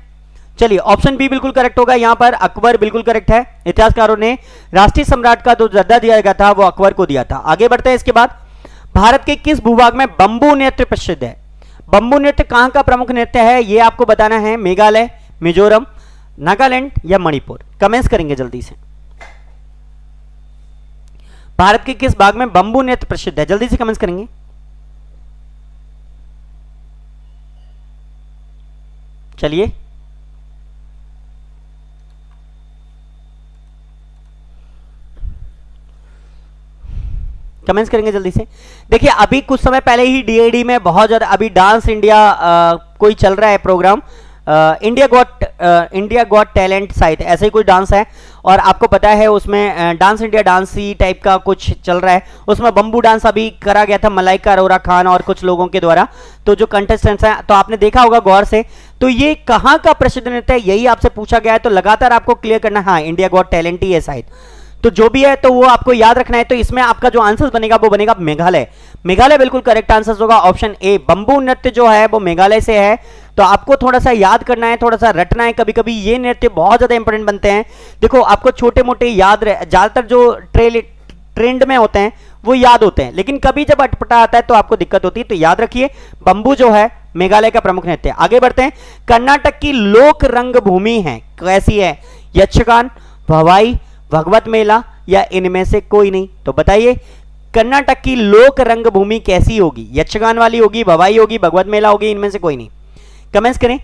चलिए, ऑप्शन बी बिल्कुल करेक्ट होगा यहां पर, अकबर बिल्कुल करेक्ट है। इतिहासकारों ने राष्ट्रीय सम्राट का जो दर्जा दिया गया था वो अकबर को दिया था। आगे बढ़ते हैं। इसके बाद, भारत के किस भूभाग में बंबू नृत्य प्रसिद्ध है? बंबू नृत्य कहां का प्रमुख नृत्य है, यह आपको बताना है। मेघालय, मिजोरम, नागालैंड या मणिपुर? कमेंट्स करेंगे जल्दी से। भारत के किस भाग में बंबू नृत्य प्रसिद्ध है? जल्दी से कमेंट्स करेंगे। चलिए, कमेंट्स करेंगे जल्दी से। देखिए, अभी कुछ समय पहले ही डीआईडी में बहुत ज्यादा अभी डांस इंडिया कोई चल रहा है प्रोग्राम, इंडिया गॉट टैलेंट शायद ऐसे ही कोई डांस है, और आपको पता है उसमें डांस इंडिया डांस ही टाइप का कुछ चल रहा है। उसमें बंबू डांस अभी करा गया था मलाइका अरोरा खान और कुछ लोगों के द्वारा। तो जो कंटेस्टेंट्स हैं, तो आपने देखा होगा गौर से। तो ये कहाँ का प्रसिद्ध नृत्य है, यही आपसे पूछा गया है, तो लगातार आपको क्लियर करना। हाँ, इंडिया गॉट टैलेंट ही है शायद, तो जो भी है तो वो आपको याद रखना है। तो इसमें आपका जो आंसर बनेगा वो बनेगा मेघालय। मेघालय बिल्कुल करेक्ट आंसर होगा, ऑप्शन ए। बंबू नृत्य जो है वो मेघालय से है, तो आपको थोड़ा सा याद करना है, थोड़ा सा रटना है। कभी कभी ये नृत्य बहुत ज्यादा इंपॉर्टेंट बनते हैं। देखो, आपको छोटे मोटे याद, ज्यादातर जो ट्रेंड में होते हैं वो याद होते हैं, लेकिन कभी जब अटपटा आता है तो आपको दिक्कत होती है। तो याद रखिए, बंबू जो है मेघालय का प्रमुख नृत्य। आगे बढ़ते हैं। कर्नाटक की लोक रंगभूमि है कैसी है? यक्षगान, भवाई, भगवत मेला या इनमें से कोई नहीं? तो बताइए, कर्नाटक की लोक रंगभूमि कैसी होगी? यक्षगान वाली होगी, भवाई होगी, भगवत मेला होगी, इनमें से कोई नहीं? कमेंट्स करें।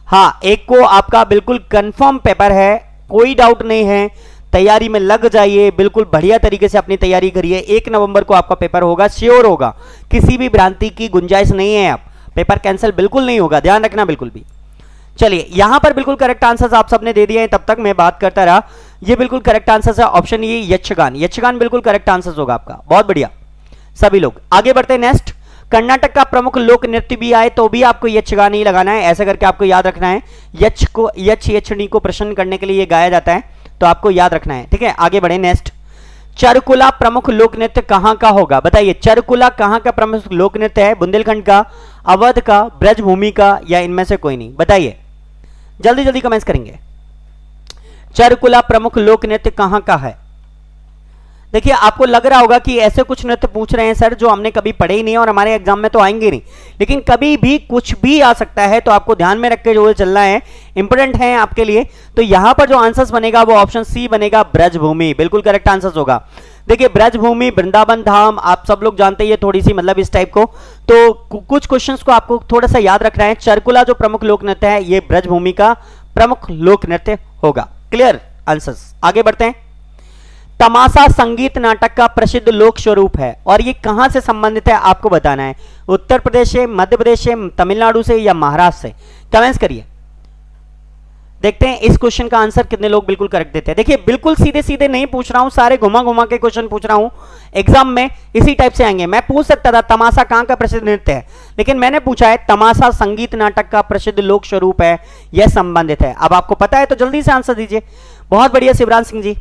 हाँ, एक को आपका बिल्कुल कंफर्म पेपर है, कोई डाउट नहीं है, तैयारी में लग जाइए, बिल्कुल बढ़िया तरीके से अपनी तैयारी करिए। 1 नवंबर को आपका पेपर होगा, श्योर होगा, किसी भी भ्रांति की गुंजाइश नहीं है। आप पेपर कैंसिल बिल्कुल नहीं होगा, ध्यान रखना बिल्कुल भी। चलिए, यहां पर बिल्कुल करेक्ट आंसर्स आप सबने दे दिए हैं, तब तक मैं बात करता रहा। ये बिल्कुल करेक्ट आंसर है, ऑप्शन ये यक्षगान। यक्षगान बिल्कुल करेक्ट आंसर होगा आपका, बहुत बढ़िया सभी लोग। आगे बढ़ते हैं नेक्स्ट। कर्नाटक का प्रमुख लोक नृत्य भी आए तो भी आपको यक्षगान ही लगाना है, ऐसा करके आपको याद रखना है। यक्षिणी को प्रसन्न करने के लिए ये गाया जाता है, तो आपको याद रखना है। ठीक है, आगे बढ़े नेक्स्ट। चरकुला प्रमुख लोक नृत्य कहां का होगा? बताइए, चरकुला कहां का प्रमुख लोक नृत्य है? बुंदेलखंड का, अवध का, ब्रजभूमि का या इनमें से कोई नहीं? बताइए, जल्दी जल्दी कमेंट्स करेंगे। चरकुला प्रमुख लोक नृत्य कहां का है? देखिए आपको लग रहा होगा कि ऐसे कुछ नृत्य पूछ रहे हैं सर जो हमने कभी पढ़े ही नहीं और हमारे एग्जाम में तो आएंगे नहीं, लेकिन कभी भी कुछ भी आ सकता है, तो आपको ध्यान में रख के जो चलना है, इंपॉर्टेंट है आपके लिए। तो यहां पर जो आंसर बनेगा वो ऑप्शन सी बनेगा, ब्रजभूमि, बिल्कुल करेक्ट आंसर होगा। देखिए ब्रजभूमि, वृंदावन धाम, आप सब लोग जानते हैं ये थोड़ी सी मतलब इस टाइप को, तो कुछ क्वेश्चंस को आपको थोड़ा सा याद रखना है। चरकुला जो प्रमुख लोक नृत्य है ये ब्रजभूमि का प्रमुख लोक नृत्य होगा। क्लियर आंसर्स, आगे बढ़ते हैं। तमाशा संगीत नाटक का प्रसिद्ध लोक स्वरूप है और ये कहां से संबंधित है आपको बताना है। उत्तर प्रदेश से, मध्य प्रदेश से, तमिलनाडु से या महाराष्ट्र से, कमेंट्स करिए। देखते हैं इस क्वेश्चन का आंसर कितने लोग बिल्कुल करेक्ट देते हैं। देखिए बिल्कुल सीधे सीधे नहीं पूछ रहा हूं, सारे घुमा घुमा के क्वेश्चन पूछ रहा हूं, एग्जाम में इसी टाइप से आएंगे। मैं पूछ सकता था तमाशा कहां का प्रसिद्ध नृत्य है, लेकिन मैंने पूछा है तमाशा संगीत नाटक का प्रसिद्ध लोक स्वरूप है, यह संबंधित है। अब आपको पता है तो जल्दी से आंसर दीजिए। बहुत बढ़िया शिवराज सिंह जी।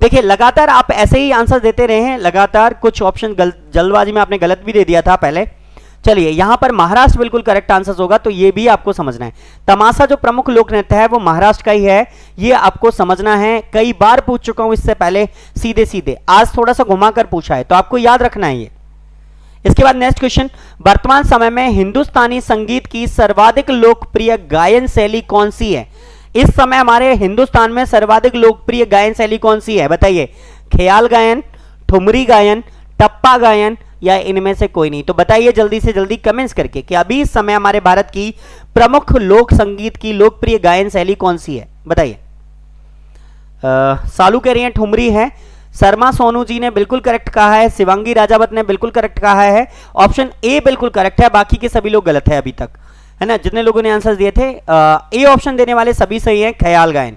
देखिए लगातार आप ऐसे ही आंसर देते रहे हैं, लगातार कुछ ऑप्शन जल्दबाजी में आपने गलत भी दे दिया था पहले। चलिए यहां पर महाराष्ट्र बिल्कुल करेक्ट आंसर होगा, तो ये भी आपको समझना है। तमाशा जो प्रमुख लोक नृत्य है वो महाराष्ट्र का ही है, ये आपको समझना है। कई बार पूछ चुका हूं इससे पहले सीधे सीधे, आज थोड़ा सा घुमाकर पूछा है, तो आपको याद रखना है ये। इसके बाद नेक्स्ट क्वेश्चन, वर्तमान समय में हिंदुस्तानी संगीत की सर्वाधिक लोकप्रिय गायन शैली कौन सी है। इस समय हमारे हिंदुस्तान में सर्वाधिक लोकप्रिय गायन शैली कौन सी है बताइए। ख्याल गायन, ठुमरी गायन, टप्पा गायन या इनमें से कोई नहीं। तो बताइए जल्दी से जल्दी कमेंट्स करके कि अभी इस समय हमारे भारत की प्रमुख लोक संगीत की लोकप्रिय गायन शैली कौन सी है बताइए। सालू कह रही हैं ठुमरी है, शर्मा सोनू जी ने बिल्कुल करेक्ट कहा है, शिवांगी राजावत ने बिल्कुल करेक्ट कहा है, ऑप्शन ए बिल्कुल करेक्ट है, बाकी के सभी लोग गलत है अभी तक, है ना। जितने लोगों ने आंसर दिए थे ए ऑप्शन देने वाले सभी सही हैं, ख्याल गायन।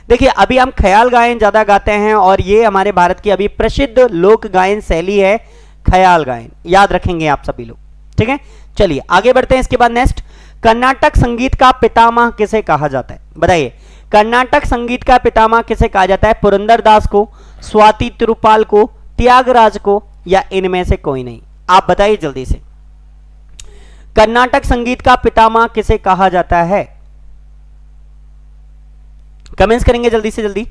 देखिए अभी हम ख्याल गायन ज्यादा गाते हैं और ये हमारे भारत की अभी प्रसिद्ध लोक गायन शैली है ख्याल गायन, याद रखेंगे आप सभी लोग, ठीक है। चलिए आगे बढ़ते हैं। इसके बाद नेक्स्ट, कर्नाटक संगीत का पितामह किसे कहा जाता है बताइए। कर्नाटक संगीत का पितामह किसे कहा जाता है, पुरंदर दास को, स्वाति तिरुपाल को, त्यागराज को या इनमें से कोई नहीं। आप बताइए जल्दी से, कर्नाटक संगीत का पितामह किसे कहा जाता है, कमेंट्स करेंगे जल्दी से जल्दी।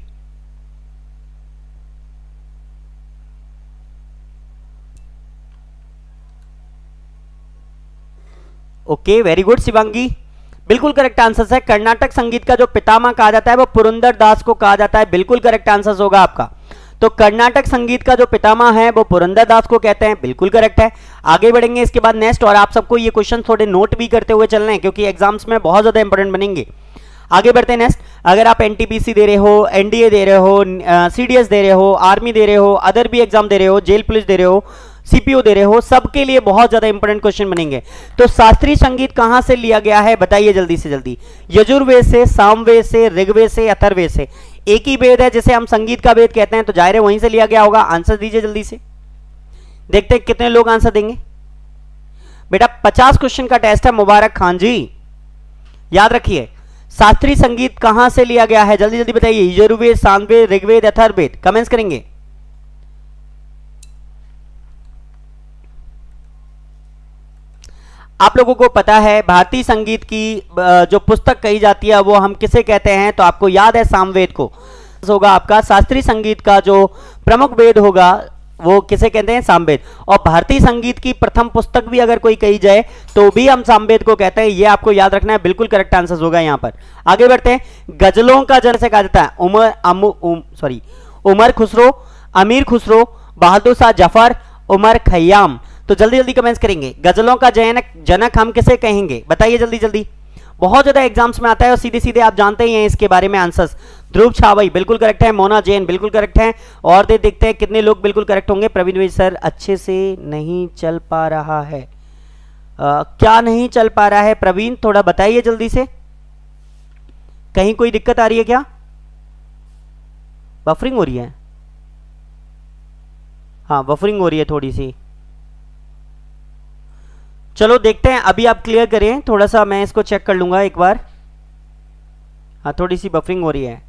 ओके वेरी गुड शिवांगी, बिल्कुल करेक्ट आंसर है। कर्नाटक संगीत का जो पितामह कहा जाता है वो पुरंदर दास को कहा जाता है, बिल्कुल करेक्ट आंसर होगा आपका। तो कर्नाटक संगीत का जो पितामह है वो पुरंदर दास को कहते हैं, बिल्कुल करेक्ट है। आगे बढ़ेंगे इसके बाद नेक्स्ट, और आप सबको ये क्वेश्चन थोड़े नोट भी करते हुए चलना है क्योंकि एग्जाम्स में बहुत ज्यादा इंपॉर्टेंट बनेंगे। आगे बढ़ते हैं नेक्स्ट, अगर आप एनटीपीसी दे रहे हो, एनडीए दे रहे हो, सीडीएस दे रहे हो, आर्मी दे रहे हो, अदर भी एग्जाम दे रहे हो, जेल पुलिस दे रहे हो, सीपीओ दे रहे हो, सबके लिए बहुत ज्यादा इंपॉर्टेंट क्वेश्चन बनेंगे। तो शास्त्रीय संगीत कहां से लिया गया है बताइए जल्दी से जल्दी। यजुर्वेद से, सामवेद से, ऋग्वेद से, अथर्ववेद से। एक ही वेद है जिसे हम संगीत का वेद कहते हैं, तो जाहिर है वहीं से लिया गया होगा। आंसर दीजिए जल्दी से, देखते हैं कितने लोग आंसर देंगे। बेटा 50 क्वेश्चन का टेस्ट है, मुबारक खान जी, याद रखिए। शास्त्रीय संगीत कहां से लिया गया है जल्दी जल्दी बताइए। यजुर्वेद, सामवेद, ऋग्वेद, अथर्ववेद, कमेंट्स करेंगे। आप लोगों को पता है भारतीय संगीत की जो पुस्तक कही जाती है वो हम किसे कहते हैं, तो आपको याद है सामवेद को होगा आपका। शास्त्रीय संगीत का जो प्रमुख वेद होगा वो किसे कहते हैं, सामवेद। और भारतीय संगीत की प्रथम पुस्तक भी अगर कोई कही जाए तो भी हम सामवेद को कहते हैं, ये आपको याद रखना है, बिल्कुल करेक्ट आंसर होगा यहाँ पर। आगे बढ़ते हैं, गजलों का जन्म से कहा जाता है उमर खुसरो, अमीर खुसरो, बहादुर शाह जफर, उमर खयाम। तो जल्दी जल्दी कमेंट्स करेंगे, गजलों का जनक हम किसे कहेंगे बताइए जल्दी जल्दी। बहुत ज्यादा एग्जाम्स में आता है और सीधे सीधे आप जानते ही हैं इसके बारे में आंसर्स। ध्रुव छावई बिल्कुल करेक्ट है, मोना जैन बिल्कुल करेक्ट है, और देखते हैं कितने लोग बिल्कुल करेक्ट होंगे। प्रवीण सर अच्छे से नहीं चल पा रहा है, क्या नहीं चल पा रहा है प्रवीण, थोड़ा बताइए जल्दी से, कहीं कोई दिक्कत आ रही है क्या, बफरिंग हो रही है। हाँ बफरिंग हो रही है थोड़ी सी, चलो देखते हैं। अभी आप क्लियर करें थोड़ा सा, मैं इसको चेक कर लूंगा एक बार। हाँ थोड़ी सी बफरिंग हो रही है।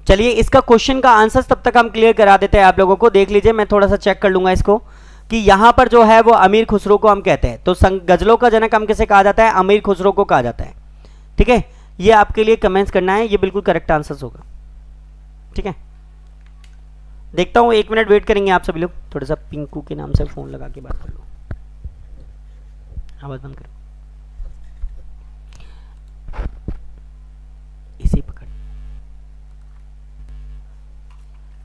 चलिए इसका क्वेश्चन का आंसर तब तक हम क्लियर करा देते हैं आप लोगों को, देख लीजिए, मैं थोड़ा सा चेक कर लूंगा इसको कि यहां पर जो है वो अमीर खुसरो को हम कहते हैं। तो गजलों का जनक हम किसे कहा जाता है, अमीर खुसरो को कहा जाता है, ठीक है। ये आपके लिए कमेंट्स करना है, ये बिल्कुल करेक्ट आंसर होगा। ठीक है, देखता हूँ, 1 मिनट वेट करेंगे आप सभी लोग। थोड़ा सा पिंकू के नाम से फ़ोन लगा के बात कर लो, आवाज़ बंद करो, इसी पकड़।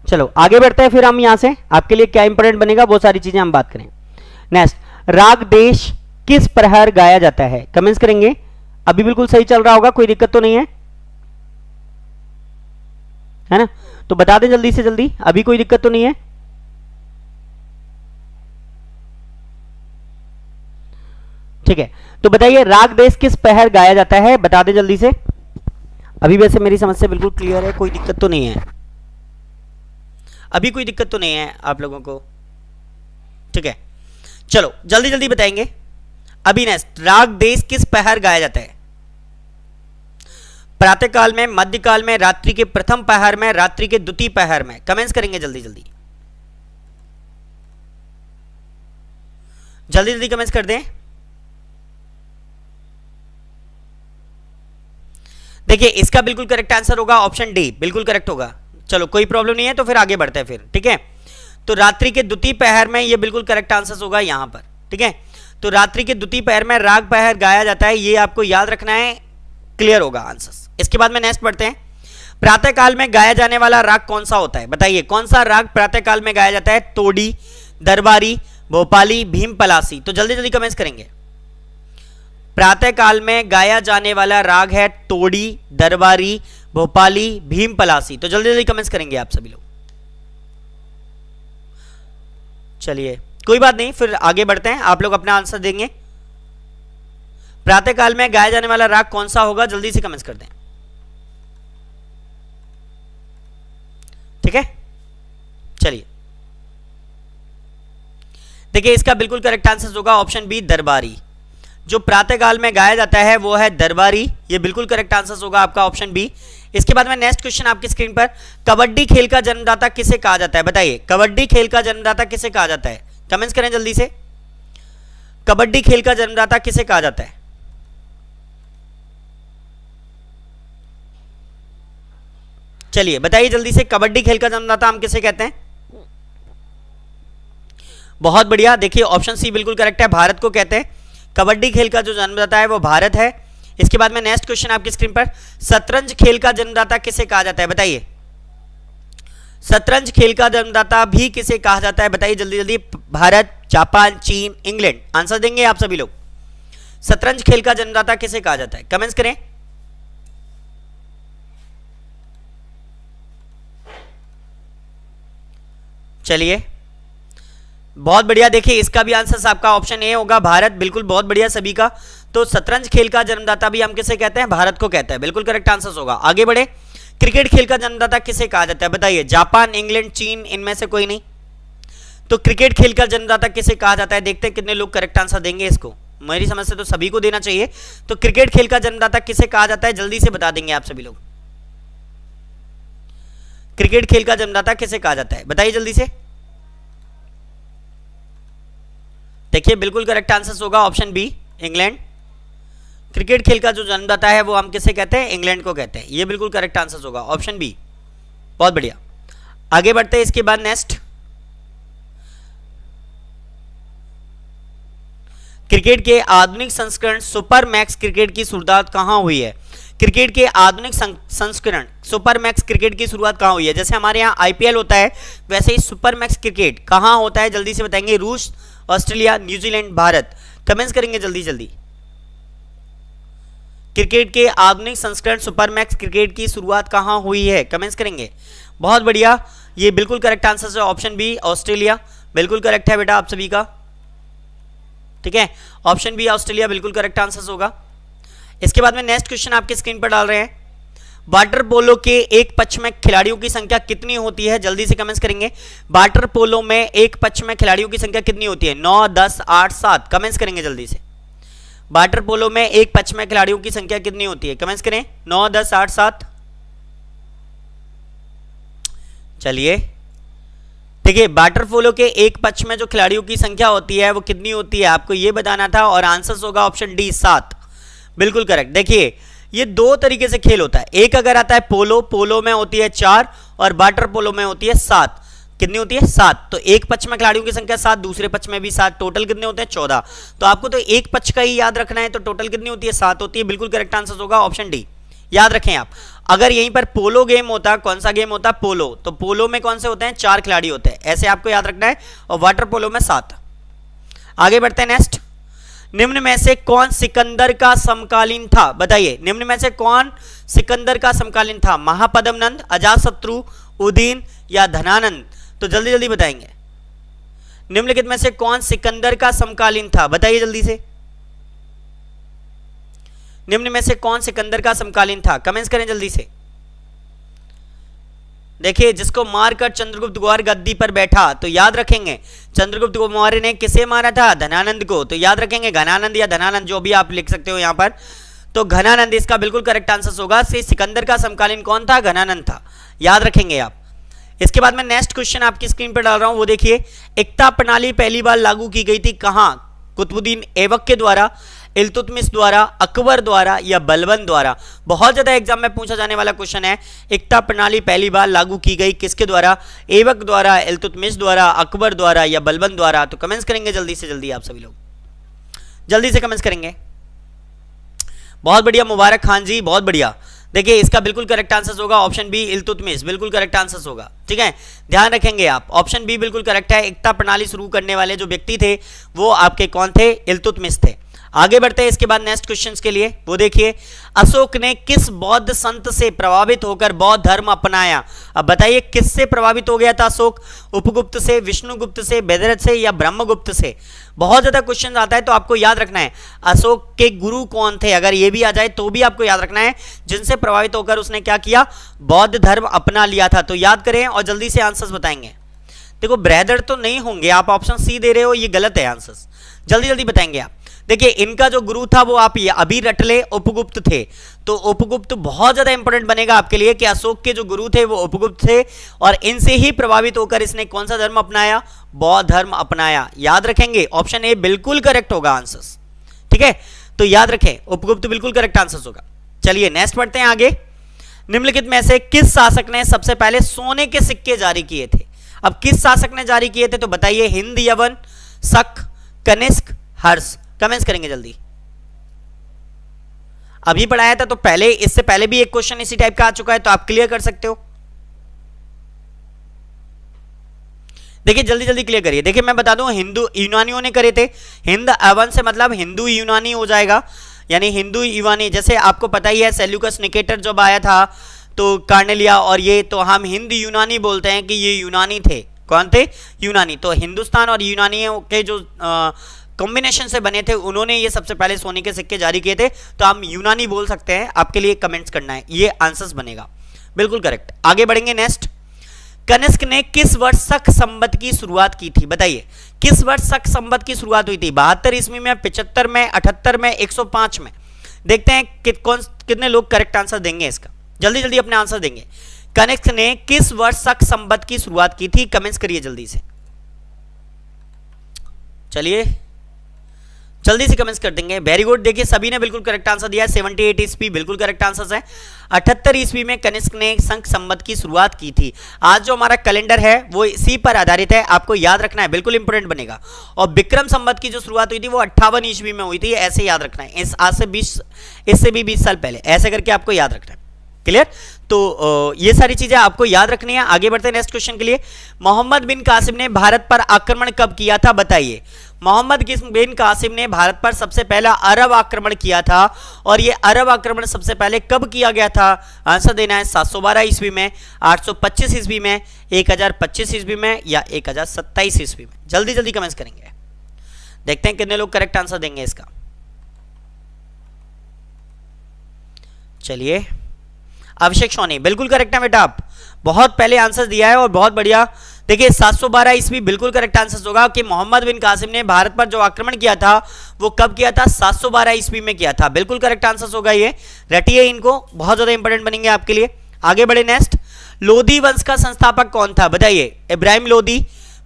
चलो आगे बढ़ते हैं, फिर हम यहां से आपके लिए क्या इंपॉर्टेंट बनेगा वो सारी चीजें हम बात करें। नेक्स्ट, राग देश किस प्रहर गाया जाता है? कमेंट्स करेंगे। अभी बिल्कुल सही चल रहा होगा, कोई दिक्कत तो नहीं है ना? तो बता दें जल्दी से जल्दी, अभी कोई दिक्कत तो नहीं है? ठीक है, तो बताइए राग देश किस प्रहर गाया जाता है, बता दें जल्दी से। अभी वैसे मेरी समझ से बिल्कुल क्लियर है, कोई दिक्कत तो नहीं है, अभी कोई दिक्कत तो नहीं है आप लोगों को? ठीक है, चलो जल्दी जल्दी बताएंगे। अभी नेक्स्ट, राग देश किस प्रहर गाया जाता है? प्रातःकाल में, मध्यकाल में, रात्रि के प्रथम प्रहर में, रात्रि के द्वितीय प्रहर में? कमेंट्स करेंगे जल्दी जल्दी, जल्दी जल्दी कमेंट्स कर दें। देखिए इसका बिल्कुल करेक्ट आंसर होगा ऑप्शन डी, बिल्कुल करेक्ट होगा। चलो कोई प्रॉब्लम नहीं है, तो फिर आगे बढ़ते हैं फिर। ठीक है, तो रात्रि के द्वितीय प्रहर में ये बिल्कुल करेक्ट आंसर होगा यहां पर। ठीक है, तो रात्रि के द्वितीय प्रहर में राग प्रहर गाया जाता है, ये आपको याद रखना है, क्लियर होगा आंसर। इसके बाद में नेक्स्ट बढ़ते हैं, प्रातःकाल में गाया जाने वाला राग कौन सा होता है? बताइए कौन सा राग प्रातःकाल में गाया जाता है? तोड़ी, दरबारी, भोपाली, भीम पलासी? तो जल्दी जल्दी कमेंट्स करेंगे। प्रातःकाल में गाया जाने वाला राग है तोड़ी, दरबारी, भोपाली, भीम पलासी? तो जल्दी जल्दी कमेंट्स करेंगे आप सभी लोग। चलिए कोई बात नहीं, फिर आगे बढ़ते हैं, आप लोग अपना आंसर देंगे। प्रातःकाल में गाया जाने वाला राग कौन सा होगा, जल्दी से कमेंट्स कर दें। ठीक है, चलिए देखिए इसका बिल्कुल करेक्ट आंसर होगा ऑप्शन बी, दरबारी। जो प्रातःकाल में गाया जाता है वो है दरबारी, ये बिल्कुल करेक्ट आंसर होगा आपका ऑप्शन बी। इसके बाद में नेक्स्ट क्वेश्चन आपकी स्क्रीन पर, कबड्डी खेल का जन्मदाता किसे कहा जाता है? बताइए कबड्डी खेल का जन्मदाता किसे कहा जाता है? कमेंट्स करें जल्दी से, कबड्डी खेल का जन्मदाता किसे कहा जाता है? चलिए बताइए जल्दी से, कबड्डी खेल का जन्मदाता हम किसे कहते हैं? बहुत बढ़िया, देखिए ऑप्शन सी बिल्कुल करेक्ट है, भारत को कहते हैं। कबड्डी खेल का जो जन्मदाता है वो भारत है। इसके बाद में नेक्स्ट क्वेश्चन आपकी स्क्रीन पर, शतरंज खेल का जन्मदाता किसे कहा जाता है? बताइए शतरंज खेल का जन्मदाता भी किसे कहा जाता है? बताइए जल्दी जल्दी, भारत, जापान, चीन, इंग्लैंड? आंसर देंगे आप सभी लोग। शतरंज खेल का जन्मदाता किसे कहा जाता है? कमेंट्स करें। चलिए बहुत बढ़िया, देखिए इसका भी आंसर आपका ऑप्शन ए होगा, भारत। बिल्कुल बहुत बढ़िया सभी का। तो शतरंज खेल का जन्मदाता भी हम किसे कहते हैं? भारत को कहते हैं, बिल्कुल करेक्ट आंसर होगा। आगे बढ़े, क्रिकेट खेल का जन्मदाता किसे कहा जाता है? बताइए जापान, इंग्लैंड, चीन, इनमें से कोई नहीं? तो क्रिकेट खेल का जन्मदाता किसे कहा जाता है? देखते हैं कितने लोग करेक्ट आंसर देंगे इसको। मेरी समझ से तो सभी को देना चाहिए। तो क्रिकेट खेल का जन्मदाता किसे कहा जाता है, जल्दी से बता देंगे आप सभी लोग। क्रिकेट खेल का जन्मदाता किसे कहा जाता है? बताइए जल्दी से। देखिए बिल्कुल करेक्ट आंसर होगा ऑप्शन बी, इंग्लैंड। क्रिकेट खेल का जो जन्मदाता है वो हम किसे कहते हैं? इंग्लैंड को कहते हैं, ये बिल्कुल करेक्ट आंसर होगा ऑप्शन बी। बहुत बढ़िया, आगे बढ़ते हैं। इसके बाद नेक्स्ट, क्रिकेट के आधुनिक संस्करण सुपर मैक्स क्रिकेट की शुरुआत कहां हुई है? क्रिकेट के आधुनिक संस्करण सुपर मैक्स क्रिकेट की शुरुआत कहां हुई है? जैसे हमारे यहाँ आईपीएल होता है, वैसे ही सुपर मैक्स क्रिकेट कहां होता है? जल्दी से बताएंगे। रूस, ऑस्ट्रेलिया, न्यूजीलैंड, भारत? कमेंट्स करेंगे जल्दी जल्दी। क्रिकेट के आधुनिक संस्करण सुपर मैक्स क्रिकेट की शुरुआत कहां हुई है? कमेंट्स करेंगे। बहुत बढ़िया, ये बिल्कुल करेक्ट आंसर है ऑप्शन बी, ऑस्ट्रेलिया। बिल्कुल करेक्ट है बेटा आप सभी का। ठीक है, ऑप्शन बी ऑस्ट्रेलिया बिल्कुल करेक्ट आंसर होगा। इसके बाद में नेक्स्ट क्वेश्चन आपकी स्क्रीन पर डाल रहे हैं, वाटर पोलो के एक पक्ष में खिलाड़ियों की संख्या कितनी होती है? जल्दी से कमेंट्स करेंगे। वाटर पोलो में एक पक्ष में खिलाड़ियों की संख्या कितनी होती है? 9, 10, 8, 7? कमेंट्स करेंगे जल्दी से। वाटर पोलो में एक पक्ष में खिलाड़ियों की संख्या कितनी होती है? कमेंट्स करें। 9, 10, 8, 7? चलिए देखिए, वाटर पोलो के एक पक्ष में जो खिलाड़ियों की संख्या होती है वो कितनी होती है, आपको ये बताना था, और आंसर होगा ऑप्शन डी, 7। बिल्कुल करेक्ट। देखिए ये दो तरीके से खेल होता है। एक अगर आता है पोलो, पोलो में होती है 4 और वाटर पोलो में होती है 7। कितनी होती है? 7। तो एक पक्ष में खिलाड़ियों की संख्या 7, दूसरे पक्ष में भी 7, टोटल कितने होते हैं? 14। तो आपको तो एक पक्ष का ही याद रखना है, तो टोटल कितनी होती है? 7 होती है। बिल्कुल करेक्ट आंसर होगा ऑप्शन डी। याद रखें आप, अगर यहीं पर पोलो गेम होता, कौन सा गेम होता? पोलो, तो पोलो में कौन से होते हैं? 4 खिलाड़ी होते हैं, ऐसे आपको याद रखना है, और वाटर पोलो में 7। आगे बढ़ते हैं नेक्स्ट। निम्न में से कौन सिकंदर का समकालीन था? बताइए, निम्न में से कौन सिकंदर का समकालीन था? महापद्मनंद, अजातशत्रु, उदयन या धनानंद? तो जल्दी जल्दी बताएंगे। निम्नलिखित में से कौन सिकंदर का समकालीन था? बताइए जल्दी से। निम्न में से कौन सिकंदर का समकालीन था? कमेंट्स करें जल्दी से। देखिए, जिसको मारकर चंद्रगुप्त मौर्य गद्दी पर बैठा, तो याद रखेंगे चंद्रगुप्त मौर्य ने किसे मारा था? धनानंद को। तो याद रखेंगे घनानंद या धनानंद, जो भी आप लिख सकते हो यहां पर। तो घनानंद इसका बिल्कुल करेक्ट आंसर होगा। सिकंदर का समकालीन कौन था? घनानंद था। याद रखेंगे आप। इसके बाद में नेक्स्ट क्वेश्चन आपकी स्क्रीन पर डाल रहा हूं, वो देखिए। एकता प्रणाली पहली बार लागू की गई थी कहां? कुतुबुद्दीन ऐबक के द्वारा, इल्तुतमिश द्वारा, अकबर द्वारा या बलबन द्वारा? बहुत ज्यादा एग्जाम में पूछा जाने वाला क्वेश्चन है। एकता प्रणाली पहली बार लागू की गई किसके द्वारा? ऐबक द्वारा, इल्तुतमिश द्वारा, अकबर द्वारा या बलबन द्वारा? तो कमेंट्स करेंगे जल्दी से जल्दी, आप सभी लोग जल्दी से कमेंट्स करेंगे। बहुत बढ़िया मुबारक खान जी, बहुत बढ़िया। देखिए, इसका बिल्कुल करेक्ट आंसर होगा ऑप्शन बी, इल्तुतमिश। बिल्कुल करेक्ट आंसर होगा, ठीक है, ध्यान रखेंगे आप। ऑप्शन बी बिल्कुल करेक्ट है। एकता प्रणाली शुरू करने वाले जो व्यक्ति थे वो आपके कौन थे? इल्तुतमिश थे। आगे बढ़ते हैं इसके बाद नेक्स्ट क्वेश्चंस के लिए। वो देखिए, अशोक ने किस बौद्ध संत से प्रभावित होकर बौद्ध धर्म अपनाया? अब बताइए, किससे प्रभावित हो गया था अशोक? उपगुप्त से, विष्णुगुप्त से, वेदरथ से या ब्रह्मगुप्त से? बहुत ज्यादा क्वेश्चन आता है, तो आपको याद रखना है अशोक के गुरु कौन थे। अगर ये भी आ जाए तो भी आपको याद रखना है जिनसे प्रभावित होकर उसने क्या किया? बौद्ध धर्म अपना लिया था। तो याद करें और जल्दी से आंसर्स बताएंगे। देखो, बृहदर तो नहीं होंगे, आप ऑप्शन सी दे रहे हो, ये गलत है आंसर्स। जल्दी जल्दी बताएंगे आप। देखिए, इनका जो गुरु था वो आप ये अभी रट ले, उपगुप्त थे। तो उपगुप्त बहुत ज्यादा इंपॉर्टेंट बनेगा आपके लिए कि अशोक के जो गुरु थे वो उपगुप्त थे, और इनसे ही प्रभावित होकर इसने कौन सा धर्म अपनाया? बौद्ध धर्म अपनाया। याद रखेंगे, ऑप्शन ए बिल्कुल करेक्ट होगा आंसर्स, ठीक है। तो याद रखें, उपगुप्त बिल्कुल करेक्ट आंसर होगा। चलिए नेक्स्ट पढ़ते हैं आगे। निम्नलिखित में से किस शासक ने सबसे पहले सोने के सिक्के जारी किए थे? अब किस शासक ने जारी किए थे? तो बताइए, हिंद, यवन, शक, कनिष्क, हर्ष? कमेंट्स करेंगे जल्दी। अभी पढ़ाया था, तो पहले, इससे पहले भी एक क्वेश्चन इसी टाइप का आ चुका है, तो आप क्लियर कर सकते हो। देखिए, जल्दी जल्दी क्लियर करिए। देखिए, मैं बता दूं, हिंदू यूनानियों ने करे थे। हिंद एवन से मतलब हिंदू यूनानी हो जाएगा, यानी हिंदू यूनानी। जैसे आपको पता ही है, सेल्यूकस निकेटर जब आया था तो कार्नेलिया और ये, तो हम हिंद यूनानी बोलते हैं कि ये यूनानी थे। कौन थे? यूनानी। तो हिंदुस्तान और यूनानियों के जो कॉम्बिनेशन से बने थे, उन्होंने ये सबसे पहले सोने के सिक्के जारी किए थे, तो हम यूनानी बोल सकते हैं। आपके लिए कमेंट्स करना है, ये आंसर्स बनेगा। बिल्कुल करेक्ट। आगे बढ़ेंगे नेक्स्ट। कनिष्क ने किस वर्ष शक संवत की शुरुआत की थी? बताइए, किस वर्ष शक संवत की शुरुआत हुई थी? 72 ईस्वी में, 75 में, 78 में, 105 में? देखते हैं कितने लोग करेक्ट आंसर देंगे इसका। जल्दी जल्दी अपने आंसर देंगे। कनिष्क ने किस वर्ष शक संवत की शुरुआत की थी? कमेंट्स करिए जल्दी से। चलिए जल्दी से कमेंट्स कर देंगे। Very good. देखिए, सभी ने बिल्कुल करेक्ट आंसर दिया है। 78 ईस्वी बिल्कुल करेक्ट आंसर है। 78 ईस्वी में कनिष्क ने शक संवत की शुरुआत की थी। आज जो हमारा कैलेंडर है वो इसी पर आधारित है, आपको याद रखना है, बिल्कुल इंपोर्टेंट बनेगा। और विक्रम संवत की जो शुरुआत हुई थी वो 58 ईस्वी में हुई थी, ऐसे याद रखना है। आज से 20 साल पहले, ऐसे करके आपको याद रखना है। क्लियर? तो ये सारी चीजें आपको याद रखनी है। आगे बढ़ते हैं नेक्स्ट क्वेश्चन के लिए। मोहम्मद बिन कासिम ने भारत पर आक्रमण कब किया था? बताइए, मोहम्मद बिन कासिम ने भारत पर सबसे पहला अरब आक्रमण किया था, और ये अरब आक्रमण सबसे पहले कब किया गया था? आंसर देना है 712 ईस्वी में, 825 ईस्वी में, 1025 ईस्वी में या 1027 ईस्वी में? जल्दी जल्दी कमेंट्स करेंगे, देखते हैं कितने लोग करेक्ट आंसर देंगे इसका। चलिए, अभिषेक सोनी बिल्कुल करेक्ट है बेटा, आप बहुत पहले आंसर दिया है और बहुत बढ़िया। देखिए, 712 ईस्वी बिल्कुल करेक्ट आंसर होगा कि मोहम्मद बिन कासिम ने भारत पर जो आक्रमण किया था वो कब किया था? 712 ईस्वी में किया था। बिल्कुल करेक्ट आंसर होगा ये, रटिए इनको, बहुत ज्यादा इंपॉर्टेंट बनेंगे आपके लिए। आगे बढ़े नेक्स्ट। लोधी वंश का संस्थापक कौन था? बताइए, इब्राहिम लोधी,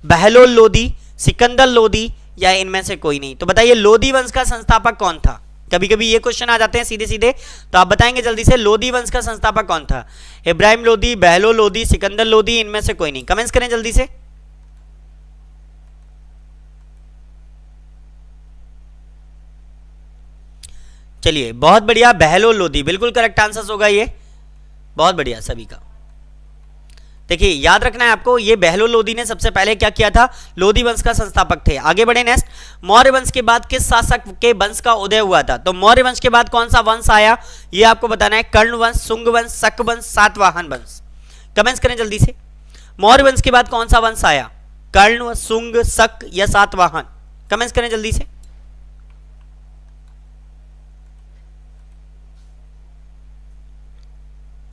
बहलोल लोधी, सिकंदर लोधी या इनमें से कोई नहीं? तो बताइए, लोधी वंश का संस्थापक कौन था? कभी कभी ये क्वेश्चन आ जाते हैं सीधे सीधे, तो आप बताएंगे जल्दी से लोधी वंश का संस्थापक कौन था? इब्राहिम लोधी, बहलोल लोधी, सिकंदर लोधी, इनमें से कोई नहीं। कमेंट्स करें जल्दी से। चलिए बहुत बढ़िया, बहलोल लोधी बिल्कुल करेक्ट आंसर होगा ये, बहुत बढ़िया सभी का। देखिए याद रखना है आपको, ये बहलोल लोधी ने सबसे पहले क्या किया था? लोधी वंश का संस्थापक थे। आगे बढ़े नेक्स्ट, मौर्य वंश के बाद किस शासक के वंश का उदय हुआ था? तो मौर्य वंश के बाद कौन सा वंश आया ये आपको बताना है। कर्ण वंश, शुंग वंश, शक वंश, सातवाहन वंश। कमेंट्स करें जल्दी से। मौर्य वंश के बाद कौन सा वंश आया? कर्ण, शुंग, शक या सातवाहन? कमेंट्स करें जल्दी से।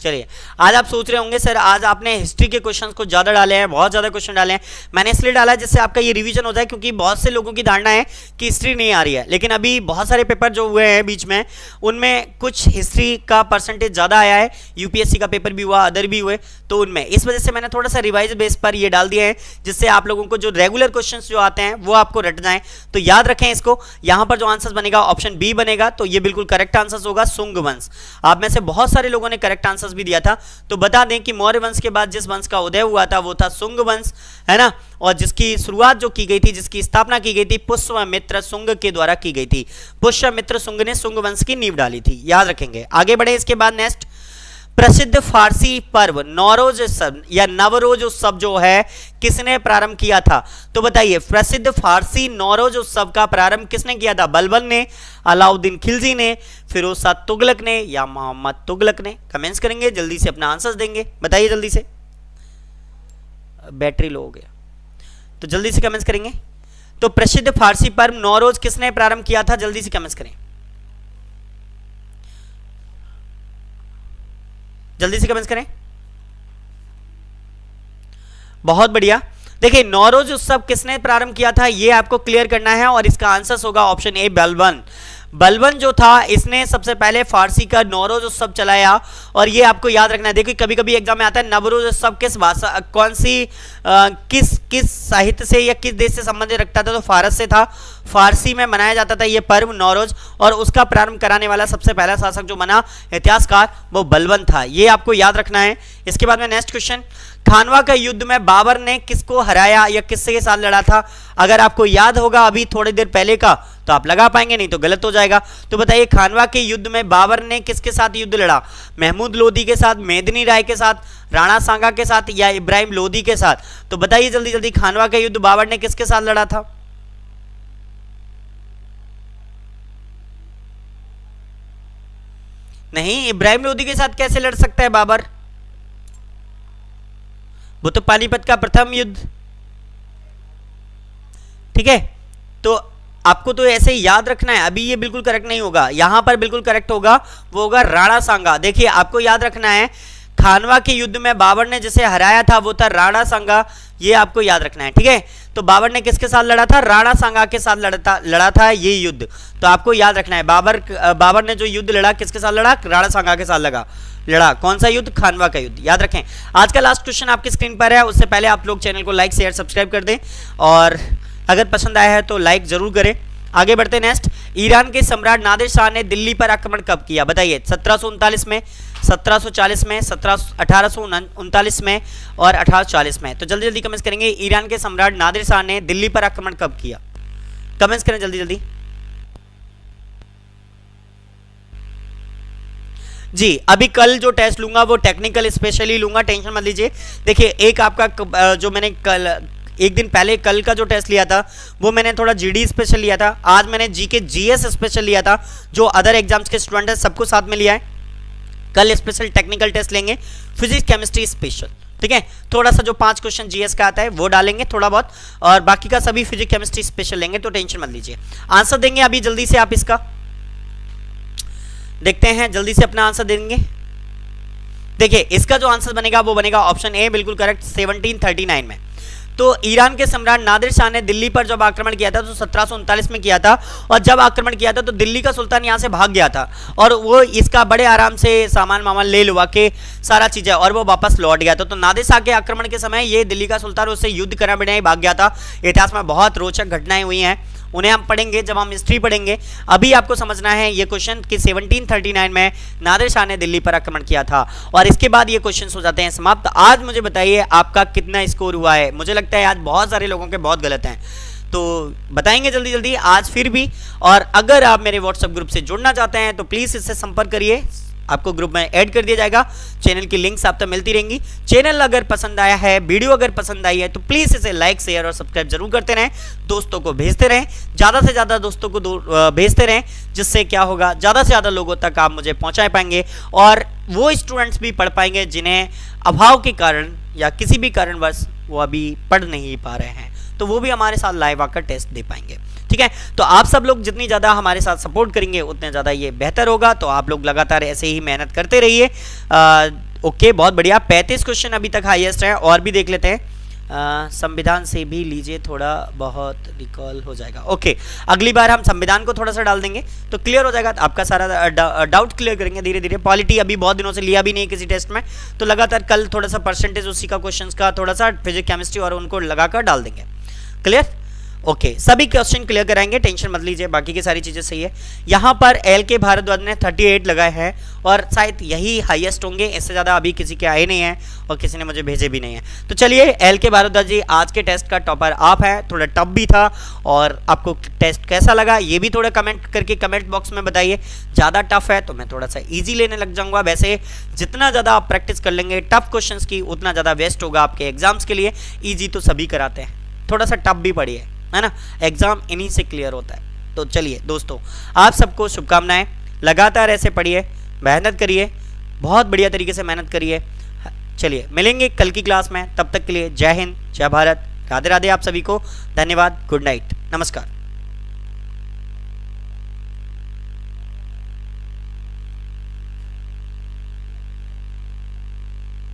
चलिए आज आप सोच रहे होंगे सर आज आपने हिस्ट्री के क्वेश्चंस को ज्यादा डाले हैं, बहुत ज्यादा क्वेश्चन डाले हैं। मैंने इसलिए डाला जिससे आपका ये रिवीजन हो जाए, क्योंकि बहुत से लोगों की धारणा है कि हिस्ट्री नहीं आ रही है, लेकिन अभी बहुत सारे पेपर जो हुए हैं बीच में उनमें कुछ हिस्ट्री का परसेंटेज ज्यादा आया है। यूपीएससी का पेपर भी हुआ, अदर भी हुए, तो उनमें इस वजह से मैंने थोड़ा सा रिवाइज बेस पर ये डाल दिया है, जिससे आप लोगों को जो रेगुलर क्वेश्चन जो आते हैं वो आपको रट जाए। तो याद रखें इसको, यहां पर जो आंसर बनेगा ऑप्शन बी बनेगा, तो ये बिल्कुल करेक्ट आंसर होगा, शुंग वंश। आप में से बहुत सारे लोगों ने करेक्ट आंसर भी दिया था। तो बता दें कि मौर्य वंश के बाद जिस वंश का उदय हुआ था वो था शुंग वंश, है ना, और जिसकी शुरुआत जो की गई थी, जिसकी स्थापना की गई थी पुष्यमित्र शुंग के द्वारा की गई थी। पुष्यमित्र शुंग ने शुंग वंश की नींव डाली थी, याद रखेंगे। आगे बढ़े इसके बाद नेक्स्ट, प्रसिद्ध फारसी पर्व नौरोज या नवरोज उत्सव जो है किसने प्रारंभ किया था? तो बताइए प्रसिद्ध फारसी नौरोज उत्सव का प्रारंभ किसने किया था? बलबन ने, अलाउद्दीन खिलजी ने, फिरोज शाह तुगलक ने या मोहम्मद तुगलक ने? कमेंट्स करेंगे जल्दी से, अपना आंसर देंगे, बताइए जल्दी से। बैटरी लो हो गया तो जल्दी से कमेंट्स करेंगे। तो प्रसिद्ध फारसी पर्व नौरोज किसने प्रारंभ किया था? जल्दी से कमेंट्स करें, जल्दी से कमेंट्स करें। बहुत बढ़िया। देखिए नौरोज उत्सव किसने प्रारंभ किया था ये आपको क्लियर करना है, और इसका आंसर होगा ऑप्शन ए बलबन। बलबन जो था इसने सबसे पहले फारसी का नौरोज उत्सव चलाया, और ये आपको याद रखना है। देखिए कभी कभी एग्जाम में आता है नवरोज उत्सव किस भाषा, कौन सी किस साहित्य से या किस देश से संबंधित रखता था? तो फारस से था, फारसी में मनाया जाता था ये पर्व नौरोज, और उसका प्रारंभ कराने वाला सबसे पहला शासक जो बना इतिहासकार वो बलबन था, ये आपको याद रखना है। इसके बाद में नेक्स्ट क्वेश्चन, खानवा का युद्ध में बाबर ने किसको हराया या किसके साथ लड़ा था? अगर आपको याद होगा अभी थोड़ी देर पहले का तो आप लगा पाएंगे, नहीं तो गलत हो जाएगा। तो बताइए खानवा के युद्ध में बाबर ने किसके साथ युद्ध लड़ा? महमूद लोधी के साथ, मेदिनी राय के साथ, राणा सांगा के साथ या इब्राहिम लोधी के साथ? तो बताइए जल्दी जल्दी, खानवा का युद्ध बाबर ने किसके साथ लड़ा था? नहीं, इब्राहिम लोधी के साथ कैसे लड़ सकता है बाबर? वो तो पानीपत का प्रथम युद्ध, ठीक है। तो आपको तो ऐसे ही याद रखना है, अभी ये बिल्कुल करेक्ट नहीं होगा, यहां पर बिल्कुल करेक्ट होगा, वो होगा राणा सांगा। देखिए आपको याद रखना है, खानवा के युद्ध में बाबर ने जिसे हराया था वो था राणा सांगा, ये आपको याद रखना है, ठीक है। तो बाबर ने किसके साथ लड़ा था? राणा सांगा के साथ लड़ा था ये युद्ध, तो आपको याद रखना है। बाबर ने जो युद्ध लड़ा किसके साथ लड़ा? राणा सांगा के साथ लड़ा। कौन सा युद्ध? खानवा का युद्ध, याद रखें। आज का लास्ट क्वेश्चन आपकी स्क्रीन पर है, उससे पहले आप लोग चैनल को लाइक शेयर सब्सक्राइब कर दें, और अगर पसंद आया है तो लाइक जरूर करें। आगे बढ़ते नेक्स्ट, ईरान के सम्राट नादिर शाह ने दिल्ली पर आक्रमण कब किया? बताइए 1739 में, 1740 में, 1839 में और 1840 में? तो जल्दी जल्दी कमेंट्स करेंगे, ईरान के सम्राट नादिर शाह ने दिल्ली पर आक्रमण कब किया? कमेंट्स करें जल्दी जल्दी जी। अभी कल जो टेस्ट लूंगा वो टेक्निकल स्पेशली लूंगा, टेंशन मत लीजिए। देखिए एक आपका जो मैंने कल एक दिन पहले कल का जो टेस्ट लिया था वो मैंने थोड़ा जीडी स्पेशल लिया था, आज मैंने जीके जीएस स्पेशल लिया था, जो अदर एग्जाम्स के स्टूडेंट है सबको साथ में लिया है। कल स्पेशल टेक्निकल टेस्ट लेंगे, फिजिक्स केमिस्ट्री स्पेशल, ठीक है। थोड़ा सा जो 5 क्वेश्चन जीएस का आता है वो डालेंगे थोड़ा बहुत, और बाकी का सभी फिजिक्स केमिस्ट्री स्पेशल लेंगे, तो टेंशन मत लीजिए। आंसर देंगे अभी जल्दी से आप इसका, देखते हैं जल्दी से अपना आंसर देंगे। देखिए इसका जो आंसर बनेगा वो बनेगा ऑप्शन ए, बिल्कुल करेक्ट, 1739 में। तो ईरान के सम्राट नादिर शाह ने दिल्ली पर जब आक्रमण किया था तो 1739 में किया था, और जब आक्रमण किया था तो दिल्ली का सुल्तान यहाँ से भाग गया था, और वो इसका बड़े आराम से सामान मामान ले लुआ के सारा चीज़ें, और वो वापस लौट गया था। तो नादिर शाह के आक्रमण के समय ये दिल्ली का सुल्तान उससे युद्ध करने बिना ही भाग गया था। इतिहास में बहुत रोचक घटनाएं हुई हैं, उन्हें हम पढ़ेंगे जब हम हिस्ट्री पढ़ेंगे। अभी आपको समझना है ये क्वेश्चन कि 1739 में नादिर शाह ने दिल्ली पर आक्रमण किया था, और इसके बाद ये क्वेश्चन हो जाते हैं समाप्त। आज मुझे बताइए आपका कितना स्कोर हुआ है। मुझे लगता है आज बहुत सारे लोगों के बहुत गलत हैं, तो बताएंगे जल्दी जल्दी आज फिर भी। और अगर आप मेरे व्हाट्सएप ग्रुप से जुड़ना चाहते हैं तो प्लीज़ इससे संपर्क करिए, आपको ग्रुप में ऐड कर दिया जाएगा। चैनल की लिंक्स आप तक मिलती रहेंगी। चैनल अगर पसंद आया है, वीडियो अगर पसंद आई है तो प्लीज़ इसे लाइक शेयर और सब्सक्राइब जरूर करते रहें, दोस्तों को भेजते रहें, ज़्यादा से ज़्यादा दोस्तों को भेजते रहें, जिससे क्या होगा ज़्यादा से ज़्यादा लोगों तक आप मुझे पहुँचा पाएंगे और वो स्टूडेंट्स भी पढ़ पाएंगे जिन्हें अभाव के कारण या किसी भी कारणवश वो अभी पढ़ नहीं पा रहे हैं, तो वो भी हमारे साथ लाइव आकर टेस्ट दे पाएंगे। ठीक है, तो आप सब लोग जितनी ज़्यादा हमारे साथ सपोर्ट करेंगे उतने ज़्यादा ये बेहतर होगा। तो आप लोग लगातार ऐसे ही मेहनत करते रहिए। ओके, बहुत बढ़िया। 35 क्वेश्चन अभी तक हाईएस्ट है, और भी देख लेते हैं। संविधान से भी लीजिए, थोड़ा बहुत रिकॉल हो जाएगा। ओके, अगली बार हम संविधान को थोड़ा सा डाल देंगे तो क्लियर हो जाएगा। आपका सारा डाउट क्लियर करेंगे धीरे धीरे। पॉलिटी अभी बहुत दिनों से लिया भी नहीं किसी टेस्ट में, तो लगातार कल थोड़ा सा परसेंटेज उसी का क्वेश्चन का थोड़ा सा फिजिक्स केमिस्ट्री और उनको लगाकर डाल देंगे। क्लियर? ओके, सभी क्वेश्चन क्लियर कराएंगे, टेंशन मत लीजिए, बाकी की सारी चीज़ें सही है। यहाँ पर एल के भारद्वाज ने 38 लगाए हैं और शायद यही हाईएस्ट होंगे, इससे ज़्यादा अभी किसी के आए नहीं हैं और किसी ने मुझे भेजे भी नहीं है। तो चलिए, एल के भारद्वाज जी आज के टेस्ट का टॉपर आप हैं। थोड़ा टफ भी था, और आपको टेस्ट कैसा लगा ये भी थोड़ा कमेंट करके कमेंट बॉक्स में बताइए। ज़्यादा टफ है तो मैं थोड़ा सा ईजी लेने लग जाऊँगा। वैसे जितना ज़्यादा आप प्रैक्टिस कर लेंगे टफ क्वेश्चन की उतना ज़्यादा बेस्ट होगा आपके एग्जाम्स के लिए। ईजी तो सभी कराते हैं, थोड़ा सा टफ भी पढ़िए, है ना, एग्जाम इन्हीं से क्लियर होता है। तो चलिए दोस्तों, आप सबको शुभकामनाएं, लगातार ऐसे पढ़िए, मेहनत करिए, बहुत बढ़िया तरीके से मेहनत करिए। चलिए मिलेंगे कल की क्लास में, तब तक के लिए जय हिंद, जय भारत, राधे राधे आप सभी को, धन्यवाद, गुड नाइट, नमस्कार।